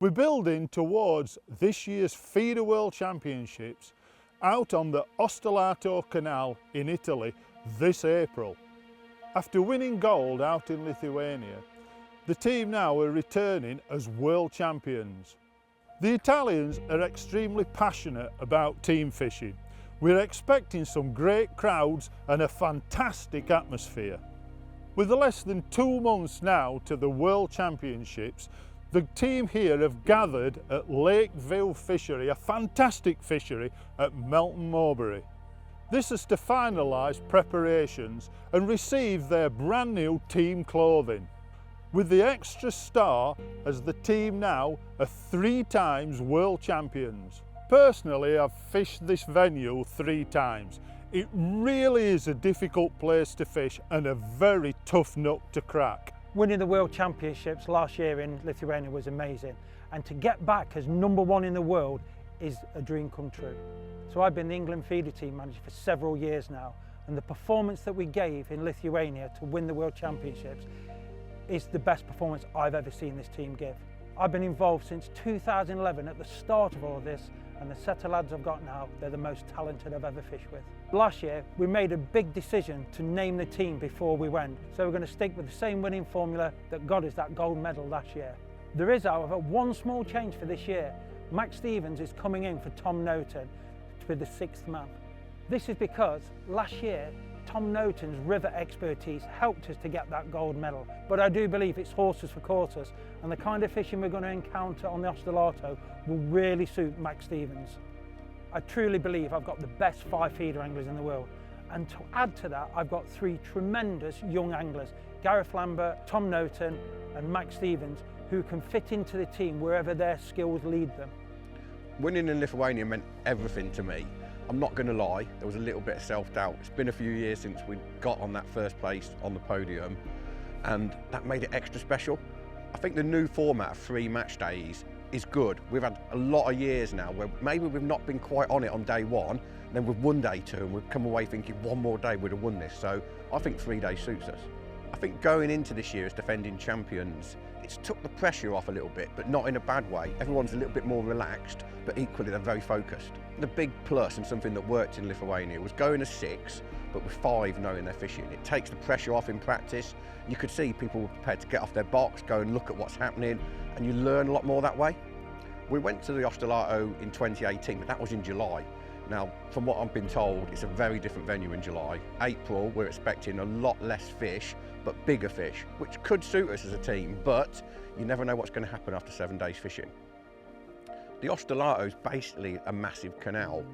We're building towards this year's Feeder World Championships out on the Ostellato Canal in Italy this April. After winning gold out in Lithuania, the team now are returning as world champions. The Italians are extremely passionate about team fishing. We're expecting some great crowds and a fantastic atmosphere. With less than 2 months now to the World Championships, the team here have gathered at Lakeville Fishery, a fantastic fishery at Melton Mowbray. This is to finalise preparations and receive their brand new team clothing. With the extra star as the team now are 3 times world champions. Personally, I've fished this venue 3 times. It really is a difficult place to fish and a very tough nut to crack. Winning the World Championships last year in Lithuania was amazing, and to get back as #1 in the world is a dream come true. So I've been the England feeder team manager for several years now, and the performance that we gave in Lithuania to win the World Championships is the best performance I've ever seen this team give. I've been involved since 2011 at the start of all of this, and the set of lads I've got now, they're the most talented I've ever fished with. Last year, we made a big decision to name the team before we went, so we're going to stick with the same winning formula that got us that gold medal last year. There is, however, one small change for this year. Max Stevens is coming in for Tom Noten to be the 6th man. This is because last year, Tom Noten's river expertise helped us to get that gold medal, but I do believe it's horses for courses, and the kind of fishing we're going to encounter on the Ostellato will really suit Max Stevens. I truly believe I've got the best 5 feeder anglers in the world, and to add to that, I've got 3 tremendous young anglers, Gareth Lambert, Tom Noten and Max Stevens, who can fit into the team wherever their skills lead them. Winning in Lithuania meant everything to me. I'm not going to lie, there was a little bit of self-doubt. It's been a few years since we got on that first place on the podium, and that made it extra special. I think the new format of 3 match days is good. We've had a lot of years now where maybe we've not been quite on it on day 1, then we've won day 2 and we've come away thinking 1 more day we'd have won this. So I think 3 days suits us. I think going into this year as defending champions, it's took the pressure off a little bit, but not in a bad way. Everyone's a little bit more relaxed, but equally they're very focused. The big plus and something that worked in Lithuania was going as 6, but with 5 knowing they're fishing. It takes the pressure off in practice. You could see people were prepared to get off their box, go and look at what's happening, and you learn a lot more that way. We went to the Ostellato in 2018, but that was in July. Now, from what I've been told, it's a very different venue in July. April, we're expecting a lot less fish, but bigger fish, which could suit us as a team, but you never know what's going to happen after 7 days fishing. The Ostellato is basically a massive canal.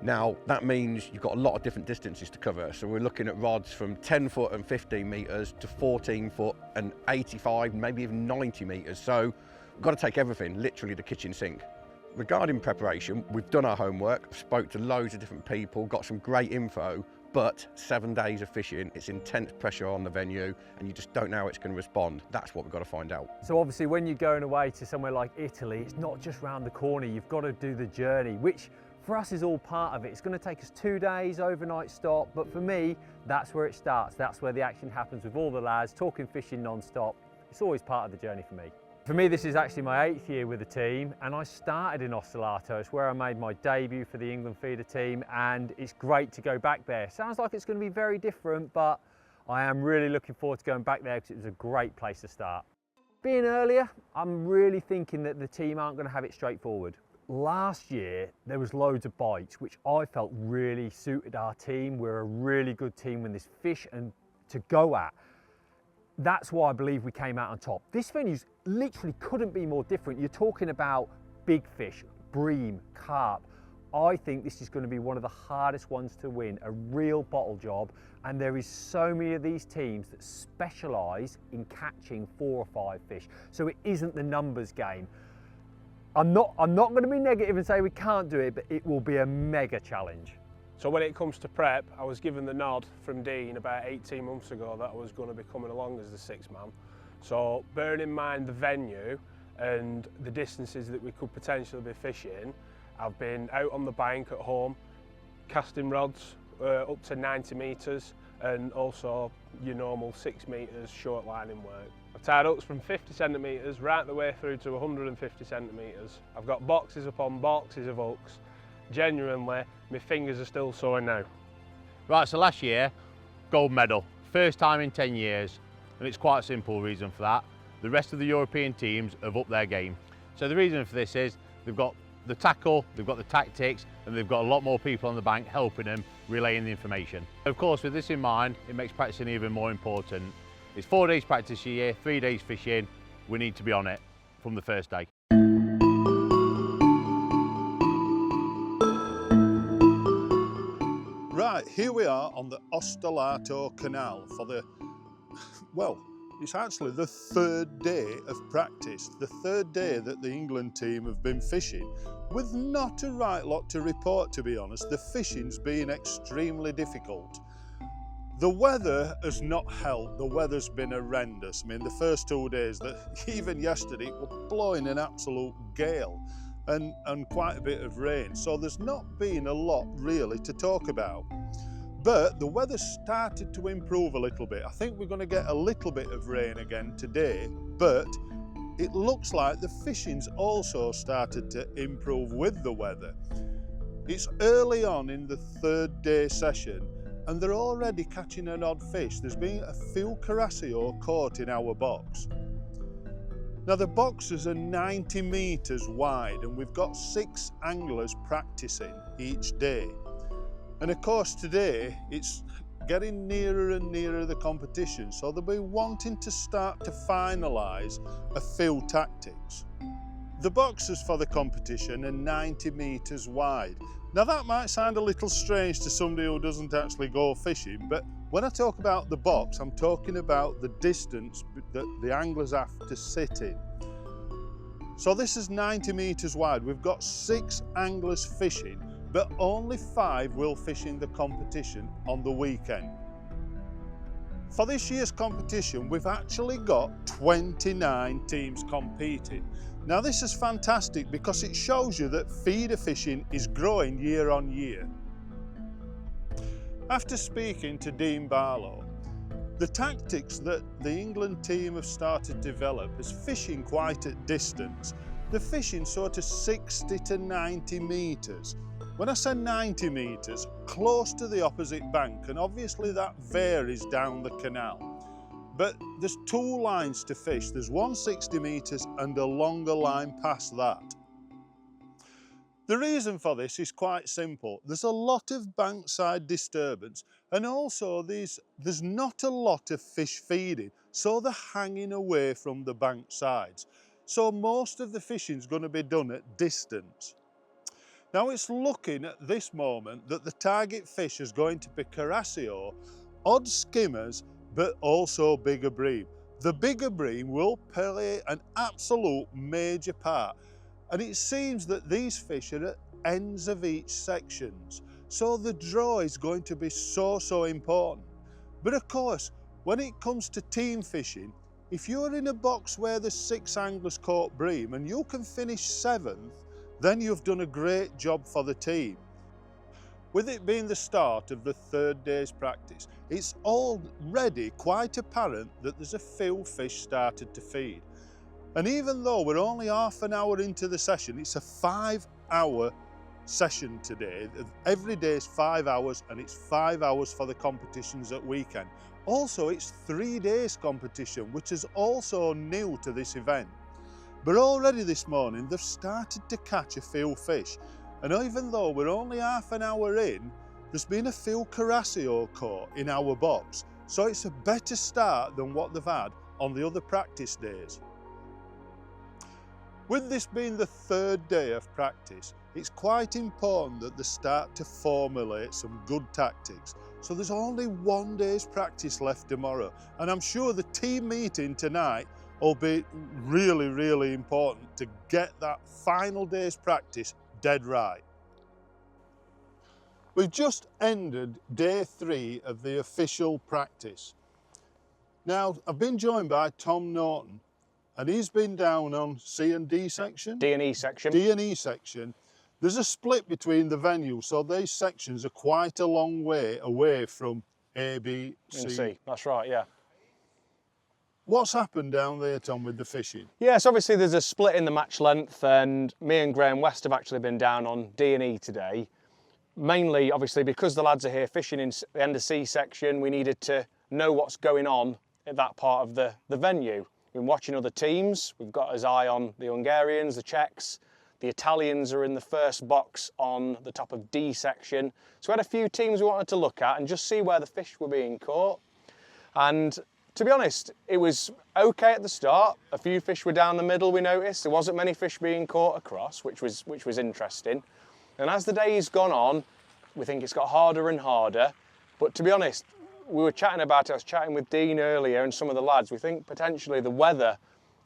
Now, that means you've got a lot of different distances to cover. So we're looking at rods from 10 foot and 15 metres to 14 foot and 85, maybe even 90 metres. So we've got to take everything, literally the kitchen sink. Regarding preparation, we've done our homework, spoke to loads of different people, got some great info, but 7 days of fishing, it's intense pressure on the venue and you just don't know how it's going to respond. That's what we've got to find out. So obviously when you're going away to somewhere like Italy, it's not just round the corner, you've got to do the journey, which for us is all part of it. It's going to take us 2 days, overnight stop, but for me, that's where it starts. That's where the action happens with all the lads, talking fishing non-stop. It's always part of the journey for me. For me, this is actually my 8th year with the team, and I started in Ostellato. It's where I made my debut for the England feeder team, and it's great to go back there. Sounds like it's going to be very different, but I am really looking forward to going back there because it was a great place to start. Being earlier, I'm really thinking that the team aren't going to have it straightforward. Last year, there was loads of bites, which I felt really suited our team. We're a really good team when there's fish and to go at. That's why I believe we came out on top. This venue literally couldn't be more different. You're talking about big fish, bream, carp. I think this is going to be one of the hardest ones to win, a real bottle job. And there is so many of these teams that specialise in catching 4 or 5 fish. So it isn't the numbers game. I'm not going to be negative and say we can't do it, but it will be a mega challenge. So when it comes to prep, I was given the nod from Dean about 18 months ago that I was going to be coming along as the 6th man. So bearing in mind the venue and the distances that we could potentially be fishing, I've been out on the bank at home, casting rods up to 90 metres, and also your normal 6 metres short lining work. I've tied hooks from 50 centimetres right the way through to 150 centimetres. I've got boxes upon boxes of hooks. Genuinely, my fingers are still sore now. Right, so last year, gold medal. First time in 10 years, and it's quite a simple reason for that. The rest of the European teams have upped their game. So the reason for this is they've got the tackle, they've got the tactics, and they've got a lot more people on the bank helping them, relaying the information. Of course, with this in mind, it makes practicing even more important. It's 4 days practice a year, 3 days fishing. We need to be on it from the first day. Right, here we are on the Ostellato Canal for the, well, it's actually the 3rd day of practice, the 3rd day that the England team have been fishing, with not a right lot to report, to be honest. The fishing's been extremely difficult. The weather has not helped. The weather's been horrendous. I mean, the first 2 days, even yesterday, it was blowing an absolute gale and quite a bit of rain. So there's not been a lot really to talk about. But the weather started to improve a little bit. I think we're going to get a little bit of rain again today, but it looks like the fishing's also started to improve with the weather. It's early on in the 3rd day session, and they're already catching an odd fish. There's been a few carasio caught in our box. Now the boxes are 90 metres wide, and we've got 6 anglers practicing each day. And of course today it's getting nearer and nearer the competition, so they'll be wanting to start to finalise a few tactics. The boxes for the competition are 90 metres wide. Now that might sound a little strange to somebody who doesn't actually go fishing, but when I talk about the box, I'm talking about the distance that the anglers have to sit in. So this is 90 metres wide. We've got 6 anglers fishing, but only 5 will fish in the competition on the weekend. For this year's competition, we've actually got 29 teams competing. Now this is fantastic because it shows you that feeder fishing is growing year on year. After speaking to Dean Barlow, the tactics that the England team have started to develop is fishing quite at distance. They're fishing sort of 60 to 90 metres. When I say 90 metres, close to the opposite bank, and obviously that varies down the canal. But there's 2 lines to fish. There's one 60 metres and a longer line past that. The reason for this is quite simple. There's a lot of bankside disturbance, and also there's not a lot of fish feeding, so they're hanging away from the bank sides. So most of the fishing's going to be done at distance. Now it's looking at this moment that the target fish is going to be carasio, odd skimmers, but also bigger bream. The bigger bream will play an absolute major part, and it seems that these fish are at ends of each sections, so the draw is going to be so important. But of course, when it comes to team fishing, if you're in a box where there's 6 anglers caught bream and you can finish 7th, then you've done a great job for the team. With it being the start of the 3rd day's practice, it's already quite apparent that there's a few fish started to feed. And even though we're only half an hour into the session, it's a 5-hour session today. Every day is 5 hours, and it's 5 hours for the competitions at weekend. Also, it's 3 days competition, which is also new to this event. But already this morning, they've started to catch a few fish. And even though we're only half an hour in, there's been a few carasio caught in our box. So it's a better start than what they've had on the other practice days. With this being the 3rd day of practice, it's quite important that they start to formulate some good tactics. So there's only 1 day's practice left tomorrow, and I'm sure the team meeting tonight will be really important to get that final day's practice dead right. We've just ended day 3 of the official practice. Now, I've been joined by Tom Norton, and he's been down on C and D section? D and E section. D and E section. There's a split between the venues, so these sections are quite a long way away from A, B, and C. C. That's right, yeah. What's happened down there, Tom, with the fishing? Yes, obviously there's a split in the match length, and me and Graham West have actually been down on D and E today. Mainly, obviously, because the lads are here fishing in the end of C section, we needed to know what's going on at that part of the venue. We've been watching other teams. We've got his eye on the Hungarians, the Czechs. The Italians are in the first box on the top of D section. So we had a few teams we wanted to look at and just see where the fish were being caught. And to be honest, it was okay at the start. A few fish were down the middle, we noticed. There wasn't many fish being caught across, which was interesting. And as the day's gone on, we think it's got harder and harder. But to be honest, we were chatting about it. I was chatting with Dean earlier and some of the lads. We think potentially the weather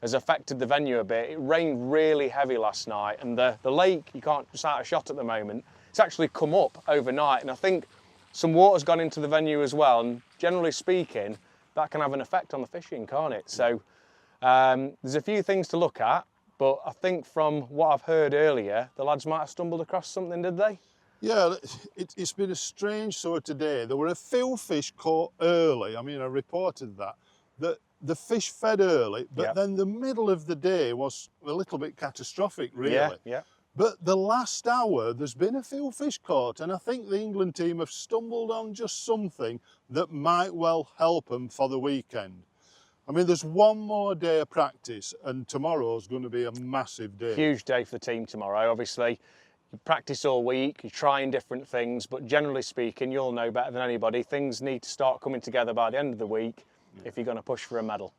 has affected the venue a bit. It rained really heavy last night, and the lake, you can't sight a shot at the moment. It's actually come up overnight, and I think some water's gone into the venue as well. And generally speaking, that can have an effect on the fishing, can't it? So there's a few things to look at, but I think from what I've heard earlier, the lads might have stumbled across something, did they? Yeah, it's been a strange sort of day. There were a few fish caught early. I mean, I reported that the fish fed early, but then the middle of the day was a little bit catastrophic, really. Yeah. But the last hour, there's been a few fish caught, and I think the England team have stumbled on just something that might well help them for the weekend. I mean, there's one more day of practice, and tomorrow's going to be a massive day. Huge day for the team tomorrow, obviously. You practice all week, you're trying different things, but generally speaking, you'll know better than anybody, things need to start coming together by the end of the week if you're going to push for a medal.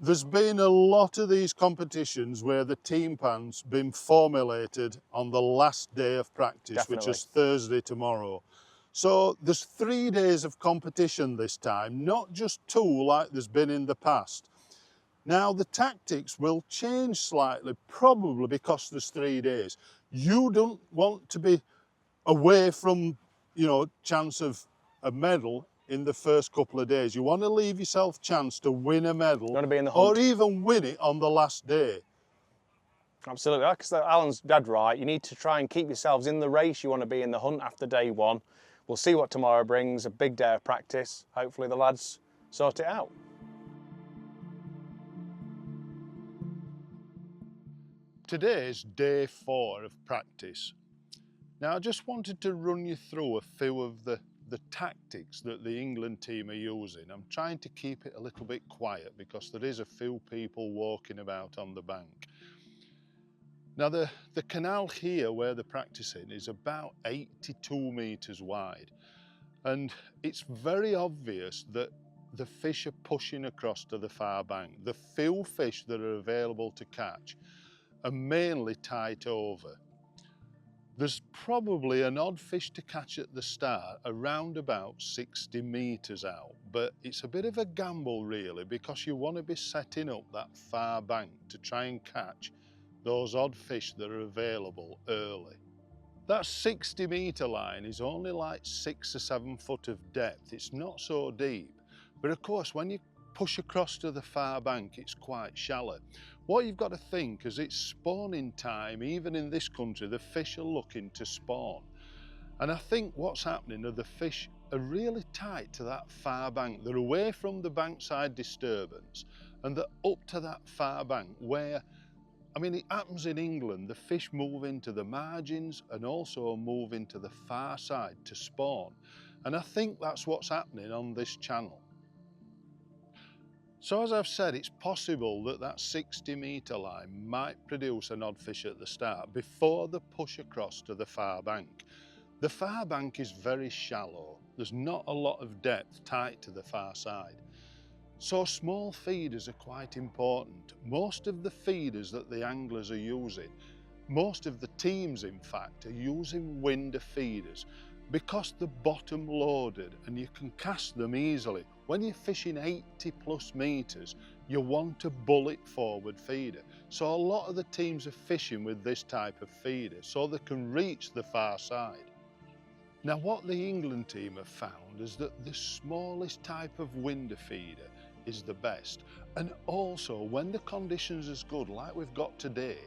There's been a lot of these competitions where the team plan's been formulated on the last day of practice, Definitely. which is Thursday tomorrow. So there's 3 days of competition this time, not just 2 like there's been in the past. Now the tactics will change slightly, probably because there's 3 days. You don't want to be away from, chance of a medal in the first couple of days. You want to leave yourself chance to win a medal, You want to be in the hunt. or even win it on the last day. Absolutely, because Alan's dead right. You need to try and keep yourselves in the race. You want to be in the hunt after day one. We'll see what tomorrow brings, a big day of practice. Hopefully the lads sort it out. Today's day 4 of practice. Now I just wanted to run you through a few of the tactics that the England team are using. I'm trying to keep it a little bit quiet because there is a few people walking about on the bank. Now the canal here where they're practicing is about 82 metres wide, and it's very obvious that the fish are pushing across to the far bank. The few fish that are available to catch are mainly tight over. There's probably an odd fish to catch at the start, around about 60 metres out, but it's a bit of a gamble really, because you want to be setting up that far bank to try and catch those odd fish that are available early. That 60 metre line is only like 6 or 7 foot of depth. It's not so deep, but of course when you push across to the far bank it's quite shallow. What you've got to think is it's spawning time. Even in this country the fish are looking to spawn, and I think what's happening are the fish are really tight to that far bank. They're away from the bankside disturbance and they're up to that far bank where, I mean, it happens in England, the fish move into the margins and also move into the far side to spawn, and I think that's what's happening on this channel. So as I've said, it's possible that that 60 metre line might produce an odd fish at the start before the push across to the far bank. The far bank is very shallow. There's not a lot of depth tight to the far side. So small feeders are quite important. Most of the feeders that the anglers are using, most of the teams in fact, are using winder feeders because they're bottom loaded and you can cast them easily. When you're fishing 80 plus metres, you want a bullet forward feeder. So a lot of the teams are fishing with this type of feeder so they can reach the far side. Now what the England team have found is that the smallest type of winder feeder is the best. And also when the conditions is good like we've got today,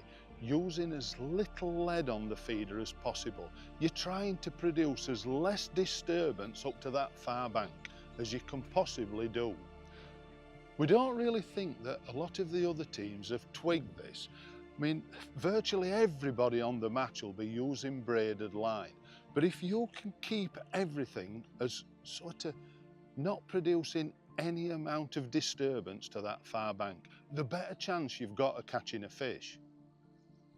using as little lead on the feeder as possible. You're trying to produce as less disturbance up to that far bank as you can possibly do. We don't really think that a lot of the other teams have twigged this. I mean, virtually everybody on the match will be using braided line, but if you can keep everything as sort of not producing any amount of disturbance to that far bank, the better chance you've got of catching a fish.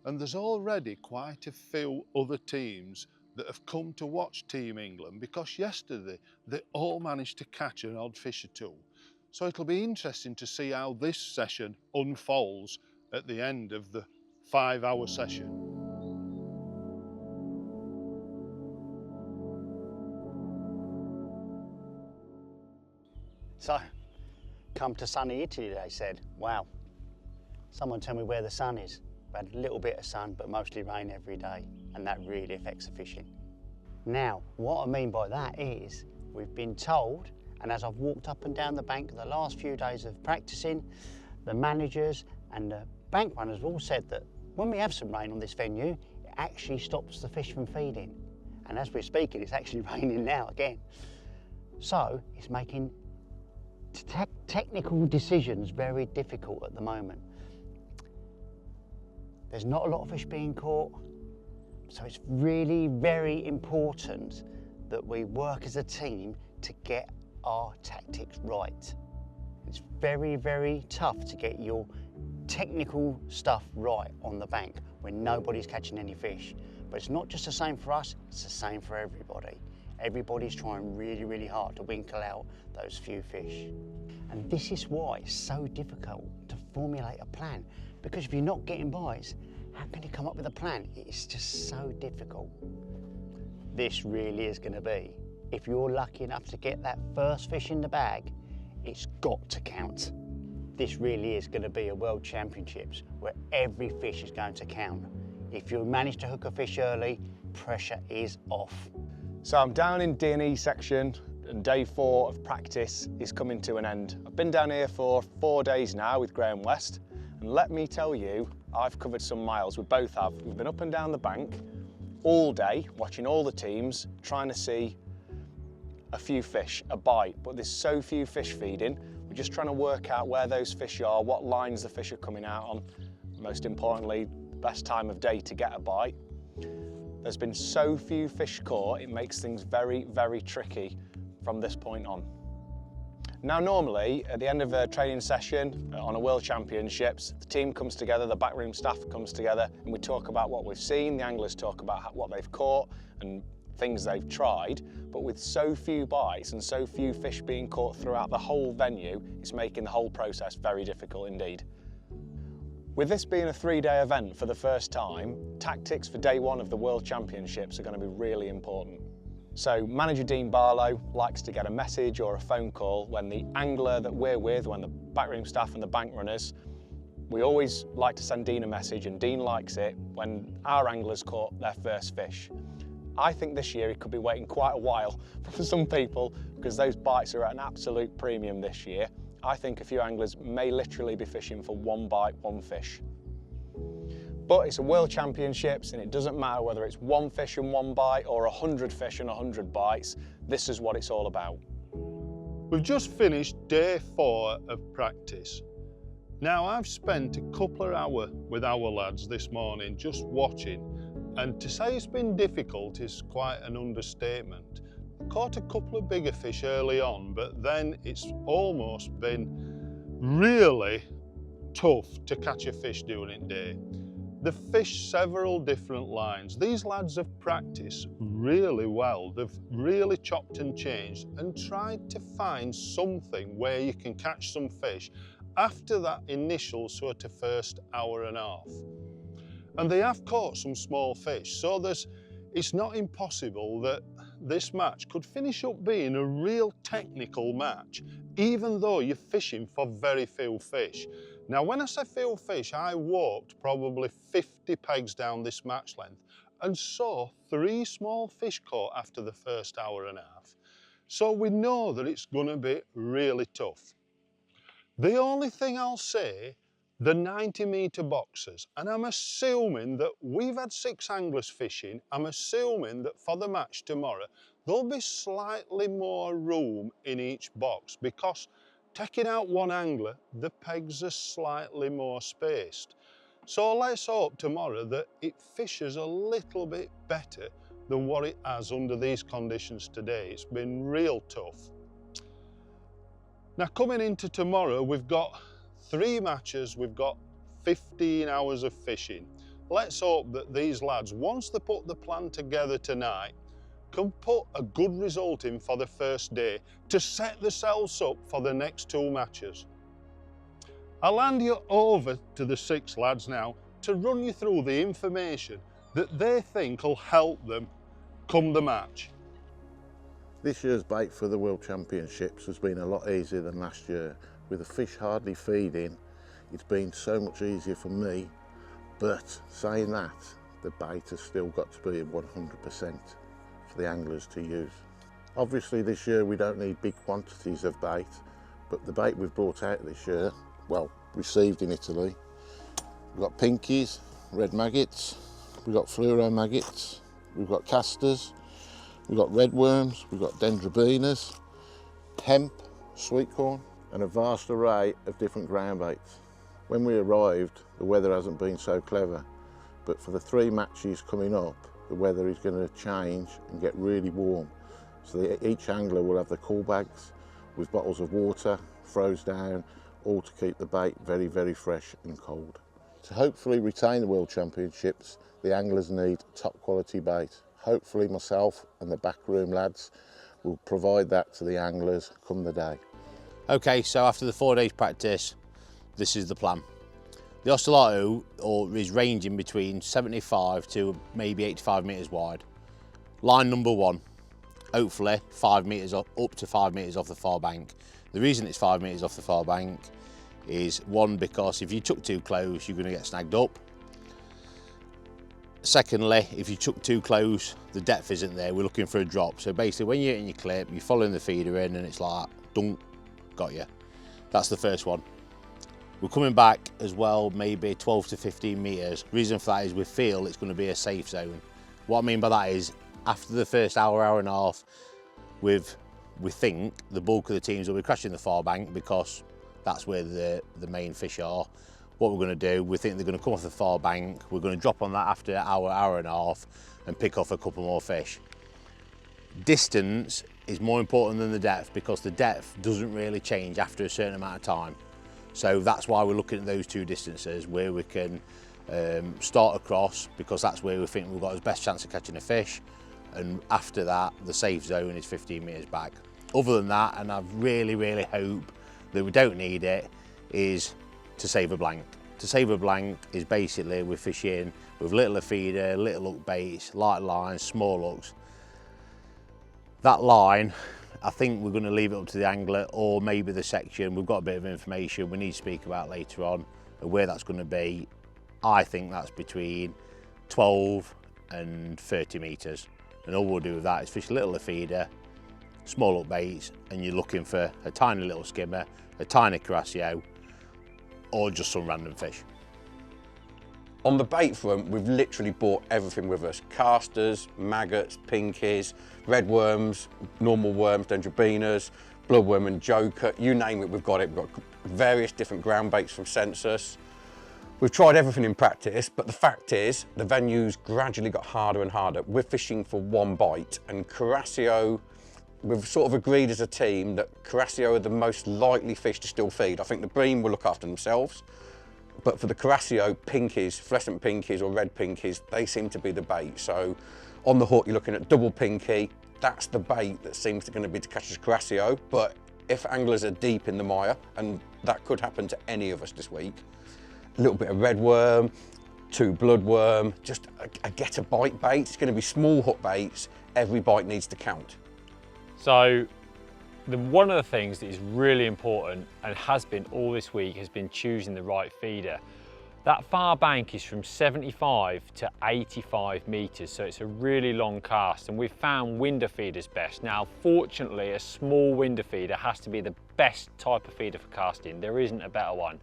And there's already quite a few other teams that have come to watch Team England because yesterday they all managed to catch an odd fish or two. So it'll be interesting to see how this session unfolds at the end of the 5-hour session. So, come to sunny Italy, they said. Wow. Someone tell me where the sun is. We had a little bit of sun, but mostly rain every day, and that really affects the fishing. Now, what I mean by that is, we've been told, and as I've walked up and down the bank the last few days of practicing, the managers and the bank runners have all said that when we have some rain on this venue, it actually stops the fish from feeding. And as we're speaking, it's actually raining now again. So, it's making technical decisions very difficult at the moment. There's not a lot of fish being caught, so it's really very important that we work as a team to get our tactics right. It's very, very tough to get your technical stuff right on the bank when nobody's catching any fish. But it's not just the same for us, it's the same for everybody. Everybody's trying really, really hard to winkle out those few fish. And this is why it's so difficult to formulate a plan, because if you're not getting bites, how can you come up with a plan? It's just so difficult. This really is going to be, if you're lucky enough to get that first fish in the bag, it's got to count. This really is going to be a World Championships where every fish is going to count. If you manage to hook a fish early, pressure is off. So I'm down in D&E section and day 4 of practice is coming to an end. I've been down here for 4 days now with Graham West, and let me tell you, I've covered some miles. We both have. We've been up and down the bank all day, watching all the teams, trying to see a few fish, a bite, but there's so few fish feeding. We're just trying to work out where those fish are, what lines the fish are coming out on. Most importantly, the best time of day to get a bite. There's been so few fish caught, it makes things very, very tricky from this point on. Now, normally, at the end of a training session on a World Championships, the team comes together, the backroom staff comes together, and we talk about what we've seen, the anglers talk about what they've caught and things they've tried, but with so few bites and so few fish being caught throughout the whole venue, it's making the whole process very difficult indeed. With this being a 3-day event for the first time, tactics for day 1 of the World Championships are going to be really important. So manager Dean Barlow likes to get a message or a phone call when the angler that we're with, when the backroom staff and the bank runners, we always like to send Dean a message, and Dean likes it when our anglers caught their first fish. I think this year he could be waiting quite a while for some people because those bites are at an absolute premium this year. I think a few anglers may literally be fishing for 1 bite, 1 fish. But it's a World Championships and it doesn't matter whether it's 1 fish and 1 bite or 100 fish and 100 bites. This is what it's all about. We've just finished day 4 of practice. Now, I've spent a couple of hours with our lads this morning just watching, and to say it's been difficult is quite an understatement. Caught a couple of bigger fish early on, but then it's almost been really tough to catch a fish during the day. They fished several different lines. These lads have practiced really well. They've really chopped and changed and tried to find something where you can catch some fish after that initial sort of first hour and a half. And they have caught some small fish, so it's not impossible that this match could finish up being a real technical match, even though you're fishing for very few fish. Now, when I say few fish, I walked probably 50 pegs down this match length and saw 3 small fish caught after the first hour and a half. So we know that it's going to be really tough. The only thing I'll say the 90-metre boxes, and I'm assuming that we've had 6 anglers fishing. I'm assuming that for the match tomorrow there'll be slightly more room in each box, because taking out one angler, the pegs are slightly more spaced. So let's hope tomorrow that it fishes a little bit better than what it has under these conditions today. It's been real tough. Now, coming into tomorrow, we've got 3 matches, we've got 15 hours of fishing. Let's hope that these lads, once they put the plan together tonight, can put a good result in for the first day to set themselves up for the next 2 matches. I'll hand you over to the 6 lads now to run you through the information that they think will help them come the match. This year's bait for the World Championships has been a lot easier than last year. With the fish hardly feeding, it's been so much easier for me, but saying that, the bait has still got to be 100% for the anglers to use. Obviously this year we don't need big quantities of bait, but the bait we've brought out this year, well, received in Italy, we've got pinkies, red maggots, we've got fluoro maggots, we've got casters, we've got red worms, we've got dendrobinas, hemp, sweet corn, and a vast array of different ground baits. When we arrived, the weather hasn't been so clever, but for the 3 matches coming up, the weather is going to change and get really warm. So each angler will have the cool bags with bottles of water, froze down, all to keep the bait very, very fresh and cold. To hopefully retain the World Championships, the anglers need top quality bait. Hopefully myself and the backroom lads will provide that to the anglers come the day. Okay, so after the 4 days practice, this is the plan. The Ostellato is ranging between 75 to maybe 85 metres wide. Line number 1, hopefully 5 metres up to 5 metres off the far bank. The reason it's 5 metres off the far bank is, 1, because if you chuck too close, you're going to get snagged up. Secondly, if you chuck too close, the depth isn't there, we're looking for a drop. So basically when you're hitting your clip, you're following the feeder in and it's like, dunk, got you. That's the first one. We're coming back as well, maybe 12 to 15 metres. Reason for that is we feel it's going to be a safe zone. What I mean by that is, after the first hour and a half, we think the bulk of the teams will be crashing the far bank because that's where the main fish are. What we're going to do, we think they're going to come off the far bank, we're going to drop on that after an hour and a half and pick off a couple more fish. Distance is more important than the depth, because the depth doesn't really change after a certain amount of time. So that's why we're looking at those 2 distances where we can start across, because that's where we think we've got the best chance of catching a fish, and after that the safe zone is 15 metres back. Other than that, and I really, really hope that we don't need it, is to save a blank. To save a blank is basically we're fishing with little feeder, little hook baits, light lines, small hooks. That line, I think we're going to leave it up to the angler, or maybe the section. We've got a bit of information we need to speak about later on, and where that's going to be. I think that's between 12 and 30 metres. And all we'll do with that is fish a little feeder, small hook baits, and you're looking for a tiny little skimmer, a tiny carasio, or just some random fish. On the bait front, we've literally brought everything with us. Casters, maggots, pinkies, red worms, normal worms, dendrobinas, bloodworm and joker, you name it, we've got it. We've got various different ground baits from Census. We've tried everything in practice, but the fact is, the venues gradually got harder and harder. We're fishing for 1 bite, and carasio, we've sort of agreed as a team that carasio are the most likely fish to still feed. I think the bream will look after themselves, but for the carasio, pinkies, fluorescent pinkies or red pinkies, they seem to be the bait. So on the hook, you're looking at double pinky. That's the bait that seems to be to catch a carasio. But if anglers are deep in the mire, and that could happen to any of us this week, a little bit of red worm, 2 bloodworm, just a get a bite bait. It's going to be small hook baits. Every bite needs to count. So one of the things that is really important, and has been all this week, has been choosing the right feeder. That far bank is from 75 to 85 metres, so it's a really long cast, and we've found window feeders best. Now, fortunately, a small window feeder has to be the best type of feeder for casting. There isn't a better one.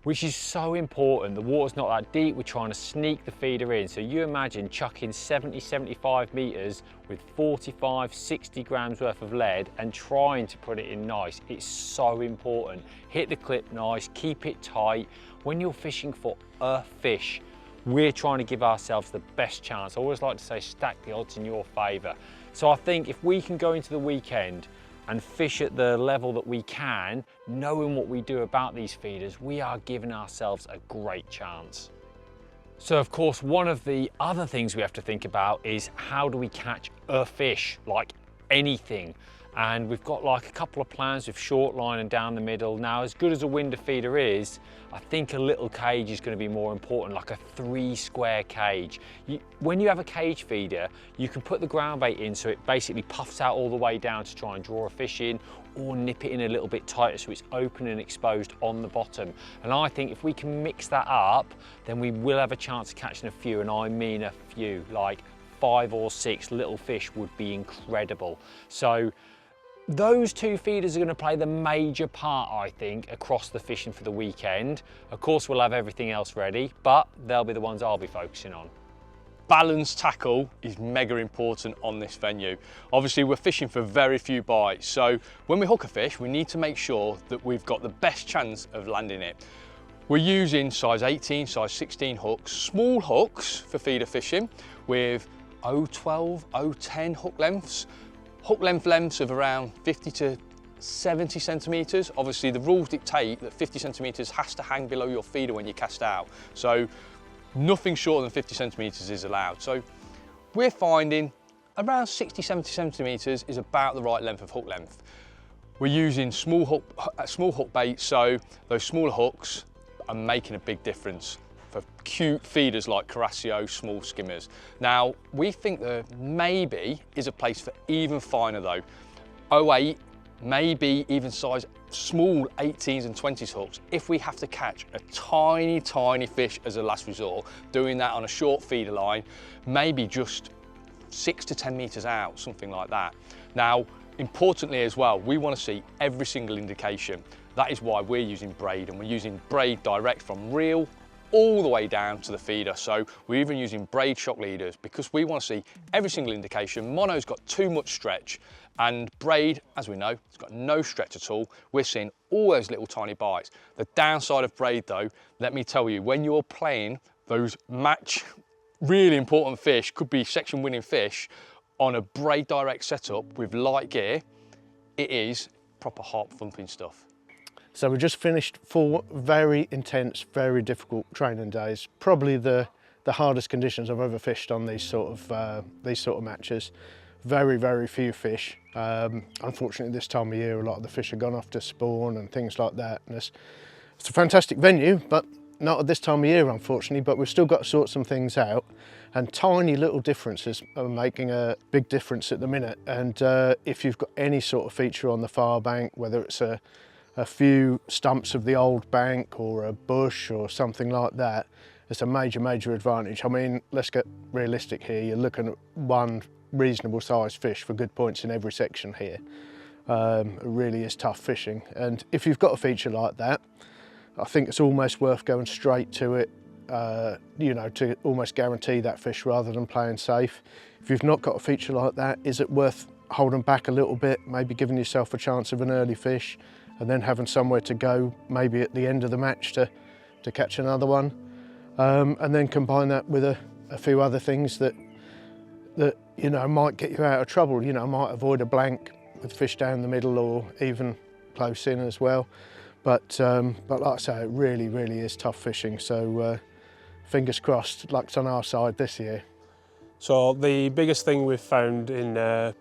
which is so important. The water's not that deep, we're trying to sneak the feeder in. So you imagine chucking 70, 75 metres with 45, 60 grams worth of lead and trying to put it in nice. It's so important. Hit the clip nice, keep it tight. When you're fishing for a fish, we're trying to give ourselves the best chance. I always like to say stack the odds in your favour. So I think if we can go into the weekend and fish at the level that we can, knowing what we do about these feeders, we are giving ourselves a great chance. So of course, one of the other things we have to think about is how do we catch a fish, like anything? And we've got like a couple of plans with short line and down the middle. Now, as good as a winder feeder is, I think a little cage is going to be more important, like a 3 square cage. When you have a cage feeder, you can put the ground bait in so it basically puffs out all the way down to try and draw a fish in, or nip it in a little bit tighter so it's open and exposed on the bottom. And I think if we can mix that up, then we will have a chance of catching a few, and I mean a few, like 5 or 6 little fish would be incredible. So those 2 feeders are going to play the major part, I think, across the fishing for the weekend. Of course, we'll have everything else ready, but they'll be the ones I'll be focusing on. Balanced tackle is mega important on this venue. Obviously, we're fishing for very few bites, so when we hook a fish, we need to make sure that we've got the best chance of landing it. We're using size 18, size 16 hooks, small hooks for feeder fishing with 0.12, 0.10 hook lengths. Hook lengths of around 50 to 70 centimetres. Obviously the rules dictate that 50 centimetres has to hang below your feeder when you cast out. So nothing shorter than 50 centimetres is allowed. So we're finding around 60, 70 centimetres is about the right length of hook length. We're using small hook bait, so those smaller hooks are making a big difference for cute feeders like Carasio, small skimmers. Now, we think there maybe is a place for even finer though. 0.8, maybe even size small 18s and 20s hooks if we have to catch a tiny, tiny fish as a last resort, doing that on a short feeder line, maybe just 6 to 10 metres out, something like that. Now, importantly as well, we want to see every single indication. That is why we're using braid, and we're using braid direct from reel all the way down to the feeder. So we're even using braid shock leaders because we want to see every single indication. Mono's got too much stretch, and braid, as we know, it's got no stretch at all. We're seeing all those little tiny bites. The downside of braid though, let me tell you, when you're playing those match really important fish, could be section winning fish, on a braid direct setup with light gear, it is proper heart thumping stuff. So we just finished 4 very intense, very difficult training days. Probably the hardest conditions I've ever fished on these sort of matches. Very, very few fish. Unfortunately, this time of year, a lot of the fish have gone off to spawn and things like that. And it's a fantastic venue, but not at this time of year, unfortunately. But we've still got to sort some things out. And tiny little differences are making a big difference at the minute. And if you've got any sort of feature on the far bank, whether it's a few stumps of the old bank or a bush or something like that, it's a major, major advantage. I mean, let's get realistic here. You're looking at one reasonable sized fish for good points in every section here. It really is tough fishing. And if you've got a feature like that, I think it's almost worth going straight to it, you know, to almost guarantee that fish rather than playing safe. If you've not got a feature like that, is it worth holding back a little bit, maybe giving yourself a chance of an early fish, and then having somewhere to go maybe at the end of the match to catch another one, and then combine that with a few other things that you know might get you out of trouble. You know, might avoid a blank with fish down the middle or even close in as well. But like I say, it really, really is tough fishing. So fingers crossed, luck's on our side this year. So the biggest thing we've found in the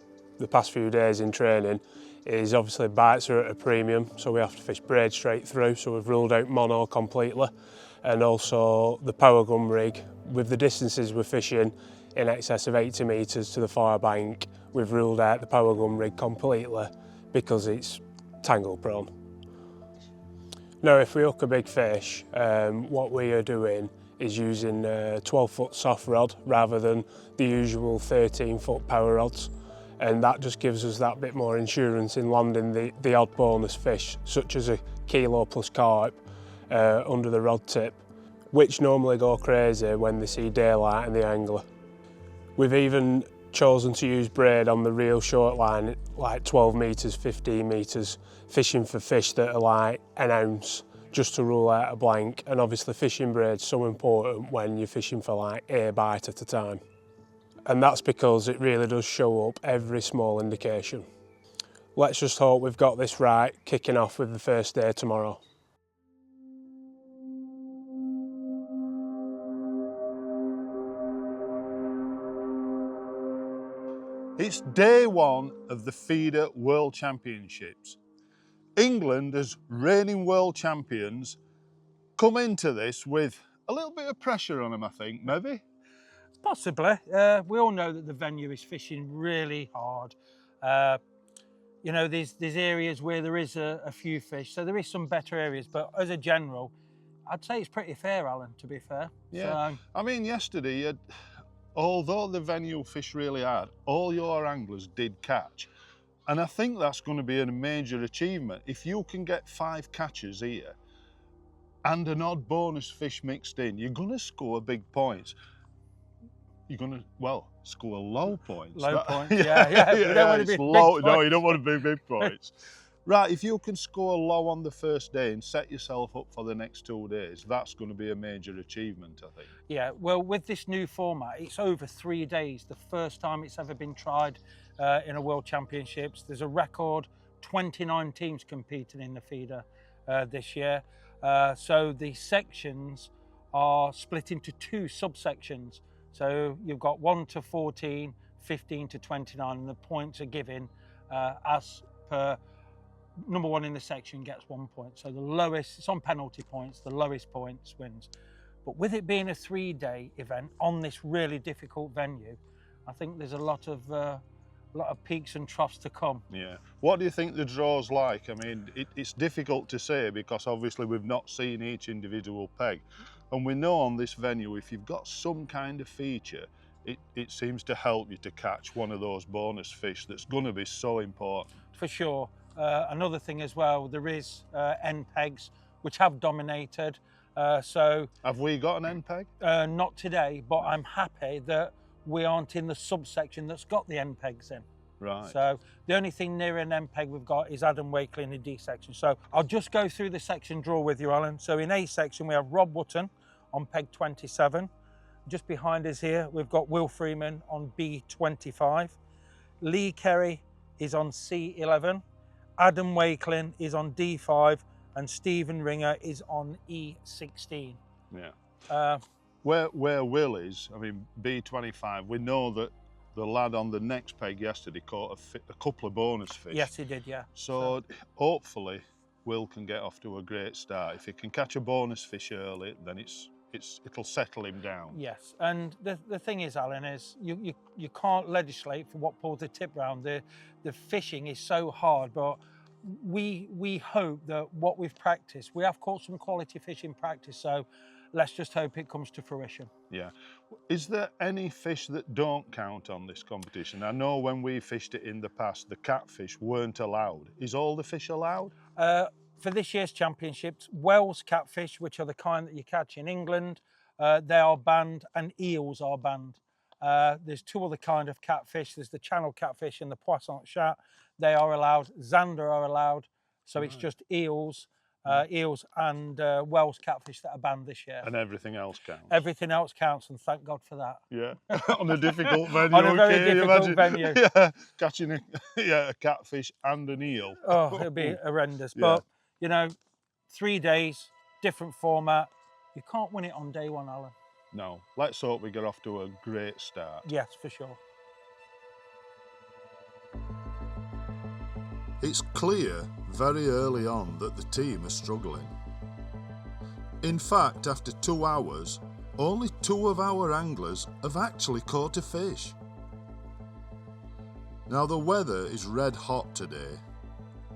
past few days in training is obviously bites are at a premium, so we have to fish braid straight through, so we've ruled out mono completely. And also the power gun rig, with the distances we're fishing in excess of 80 metres to the far bank, we've ruled out the power gun rig completely because it's tangle prone. Now if we hook a big fish, what we are doing is using a 12-foot soft rod rather than the usual 13-foot power rods. And that just gives us that bit more insurance in landing the odd bonus fish, such as a kilo plus carp. under the rod tip, which normally go crazy when they see daylight in the angler. We've even chosen to use braid on the real short line, like 12 metres, 15 metres, fishing for fish that are like an ounce, just to rule out a blank. And obviously fishing braid's so important when you're fishing for like a bite at a time. And that's because it really does show up every small indication. Let's just hope we've got this right, kicking off with the first day tomorrow. It's day one of the Feeder World Championships. England, as reigning world champions, come into this with a little bit of pressure on them, I think, maybe? Possibly. We all know that the venue is fishing really hard. You know, there's areas where there is a few fish, so there is some better areas, but as a general, I'd say it's pretty fair, Alan, to be fair. Yeah, So, I mean, yesterday, although the venue fished really hard, all your anglers did catch. And I think that's going to be a major achievement. If you can get 5 catches here and an odd bonus fish mixed in, you're going to score big points. You're going to, well, score low points. Low points, yeah. You don't want to be low. big No, points. you don't want to be big points. Right, if you can score low on the first day and set yourself up for the next 2 days, that's going to be a major achievement, I think. Yeah, well, with this new format, it's over 3 days, the first time it's ever been tried in a World Championships. There's a record 29 teams competing in the feeder this year. So the sections are split into 2 subsections. So you've got 1 to 14, 15 to 29, and the points are given as per number 1 in the section gets 1 point. So the lowest, it's on penalty points, the lowest points wins. But with it being a 3-day event on this really difficult venue, I think there's a lot of peaks and troughs to come. Yeah. What do you think the draw's like? I mean, it's difficult to say because obviously we've not seen each individual peg. And we know on this venue, if you've got some kind of feature, it seems to help you to catch one of those bonus fish that's going to be so important. For sure. Another thing as well, there is end pegs which have dominated. So have we got an end peg? Not today, but I'm happy that we aren't in the subsection that's got the end pegs in. Right. So the only thing near an end peg we've got is Adam Wakely in the D section. So I'll just go through the section draw with you, Alan. So in A section, we have Rob Wotton on peg 27. Just behind us here, we've got Will Freeman on B25. Lee Kerry is on C11. Adam Wakelin is on D5 and Stephen Ringer is on E16. Yeah. Where Will is, I mean, B25, we know that the lad on the next peg yesterday caught a couple of bonus fish. Yes, he did, yeah. So hopefully Will can get off to a great start. If he can catch a bonus fish early, then it'll settle him down. Yes, and the thing is, Alan, is you can't legislate for what pulls the tip round. The fishing is so hard, but we hope that what we've practiced, we have caught some quality fish in practice, so let's just hope it comes to fruition. Yeah. Is there any fish that don't count on this competition? I know when we fished it in the past, the catfish weren't allowed. Is all the fish allowed? For this year's championships, Wells catfish, which are the kind that you catch in England, they are banned, and eels are banned. There's 2 other kind of catfish. There's the channel catfish and the poisson chat. They are allowed. Zander are allowed. So it's just eels and Wells catfish that are banned this year. And everything else counts? Everything else counts, and thank God for that. Yeah, on a difficult venue. On a very difficult venue. Yeah, catching a catfish and an eel. Oh, it'll be horrendous. Yeah. But, you know, 3 days, different format. You can't win it on day 1, Alan. No, let's hope we get off to a great start. Yes, for sure. It's clear very early on that the team are struggling. In fact, after 2 hours, only 2 of our anglers have actually caught a fish. Now the weather is red hot today.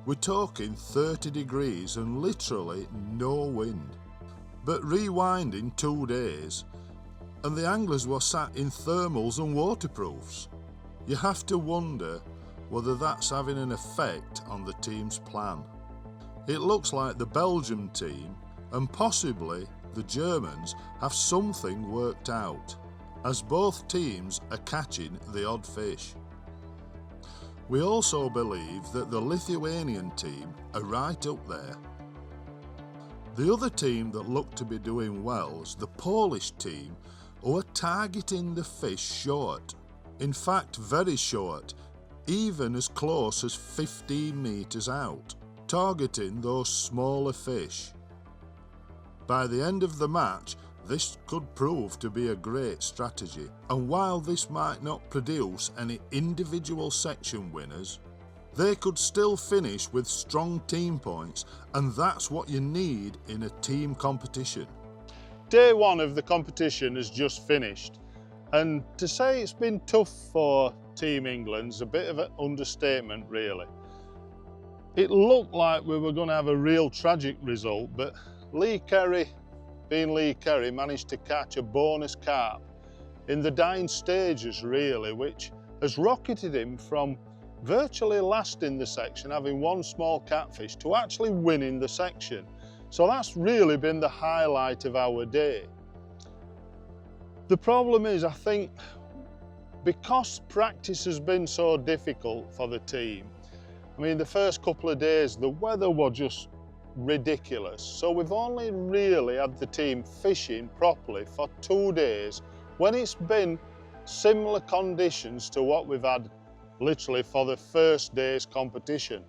We're talking 30 degrees and literally no wind. But rewinding 2 days, and the anglers were sat in thermals and waterproofs. You have to wonder whether that's having an effect on the team's plan. It looks like the Belgium team and possibly the Germans have something worked out, as both teams are catching the odd fish. We also believe that the Lithuanian team are right up there. The other team that looked to be doing well is the Polish team, who are targeting the fish short. In fact, very short, even as close as 15 metres out, targeting those smaller fish. By the end of the match, this could prove to be a great strategy, and while this might not produce any individual section winners, they could still finish with strong team points, and that's what you need in a team competition. Day one of the competition has just finished, and to say it's been tough for Team England's a bit of an understatement, really. It looked like we were going to have a real tragic result, but Lee Kerry, being Lee Kerry, managed to catch a bonus carp in the dying stages, really, which has rocketed him from virtually last in the section, having one small catfish, to actually winning the section. So that's really been the highlight of our day. The problem is, I think, because practice has been so difficult for the team, I mean, the first couple of days, the weather was just ridiculous. So we've only really had the team fishing properly for 2 days, when it's been similar conditions to what we've had literally for the first day's competition.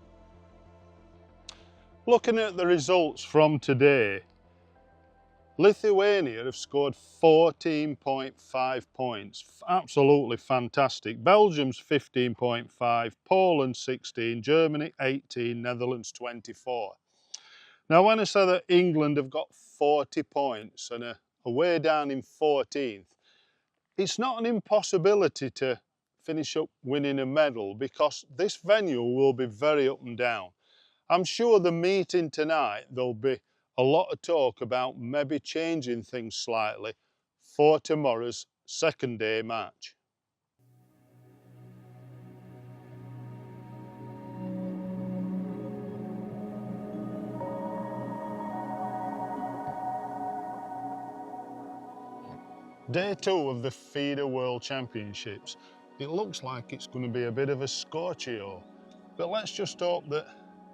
Looking at the results from today, Lithuania have scored 14.5 points, absolutely fantastic. Belgium's 15.5, Poland 16, Germany 18, Netherlands 24. Now, when I say that England have got 40 points and are way down in 14th, it's not an impossibility to finish up winning a medal, because this venue will be very up and down. I'm sure the meeting tonight, there'll be a lot of talk about maybe changing things slightly for tomorrow's second day match. Day 2 of the FIDE World Championships. It looks like it's going to be a bit of a scorchio, but let's just hope that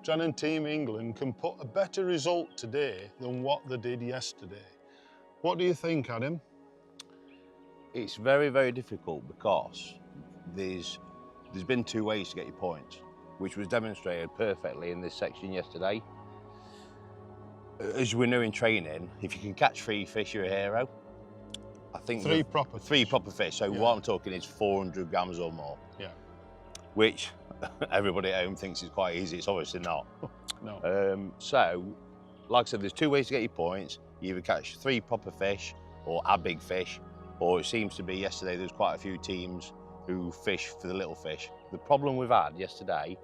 Drennan Team England can put a better result today than what they did yesterday. What do you think, Adam? It's very, very difficult, because there's been 2 ways to get your points, which was demonstrated perfectly in this section yesterday. As we know in training, if you can catch 3 fish, you're a hero. I think 3 proper fish. So what I'm talking is 400 grams or more. Yeah. Which everybody at home thinks is quite easy. It's obviously not. No. So, like I said, there's 2 ways to get your points. You either catch 3 proper fish or a big fish, or it seems to be yesterday there's quite a few teams who fish for the little fish. The problem we've had yesterday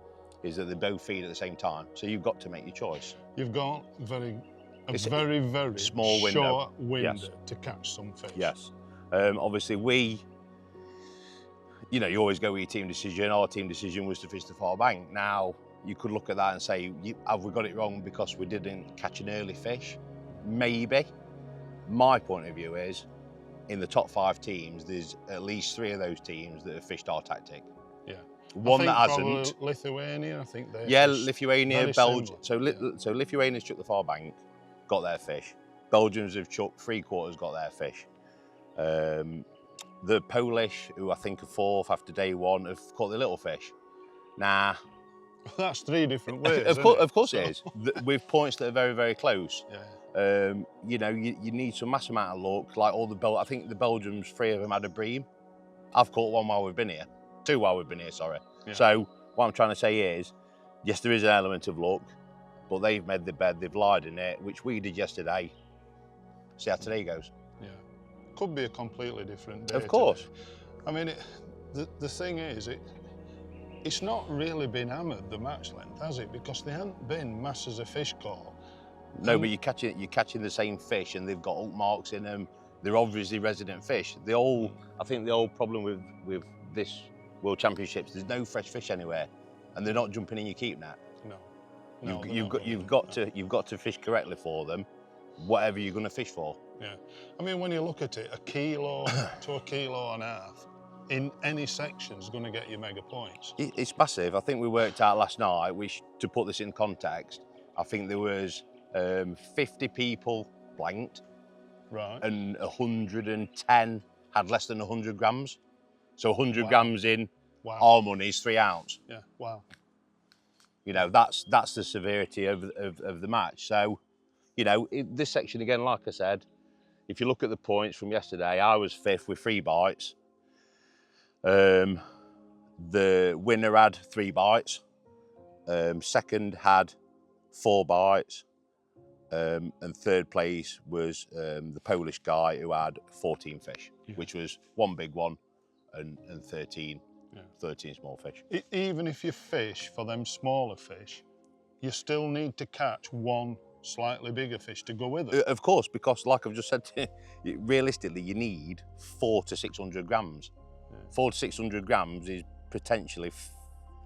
is that they both feed at the same time. So you've got to make your choice. You've got a very, very small window. short window, yes, to catch some fish. Yes. Obviously you know, you always go with your team decision. Our team decision was to fish the far bank. Now, you could look at that and say, have we got it wrong because we didn't catch an early fish? Maybe. My point of view is, in the top 5 teams, there's at least 3 of those teams that have fished our tactic. Yeah. One that hasn't. Lithuania, I think they. Yeah, Lithuania, Belgium. Similar. So Lithuania's chucked the far bank, got their fish. Belgians have chucked 3/4, got their fish. The Polish, who I think are 4th after day 1, have caught the little fish. Nah. That's 3 different ways. Of course it is. With points that are very, very close. Yeah. You know, you need some massive amount of luck. Like I think the Belgians, 3 of them had a bream. I've caught 1 while we've been here. 2 while we've been here, sorry. Yeah. So what I'm trying to say is, yes, there is an element of luck, but they've made the bed, they've lied in it, which we did yesterday. See how today goes. Yeah. Could be a completely different day. Of course. Today. I mean, the thing is, it's not really been hammered, the match length, has it? Because there haven't been masses of fish caught. No, but you're catching the same fish, and they've got hook marks in them. They're obviously resident fish. I think the old problem with this World Championships, there's no fresh fish anywhere, and they're not jumping in your keep net. No. You've got to fish correctly for them. whatever you're going to fish for. Yeah. I mean, when you look at it, 1 kilo to 1.5 kilos in any section is going to get you mega points. It's massive. I think we worked out last night, to put this in context, I think there was 50 people blanked, right, and 110 had less than 100 grams. So 100 wow. grams in Wow. our money is 3 ounce. Yeah, wow. You know, that's the severity of the match. So, you know, this section again, like I said, if you look at the points from yesterday, I was 5th with 3 bites. The winner had 3 bites. Second had 4 bites. And 3rd place was the Polish guy who had 14 fish, which was 1 big one and 13 small fish. Even if you fish for them smaller fish, you still need to catch 1 slightly bigger fish to go with it. Of course, because like I've just said to you, realistically, you need 400 to 600 grams. 400 to 600 grams is potentially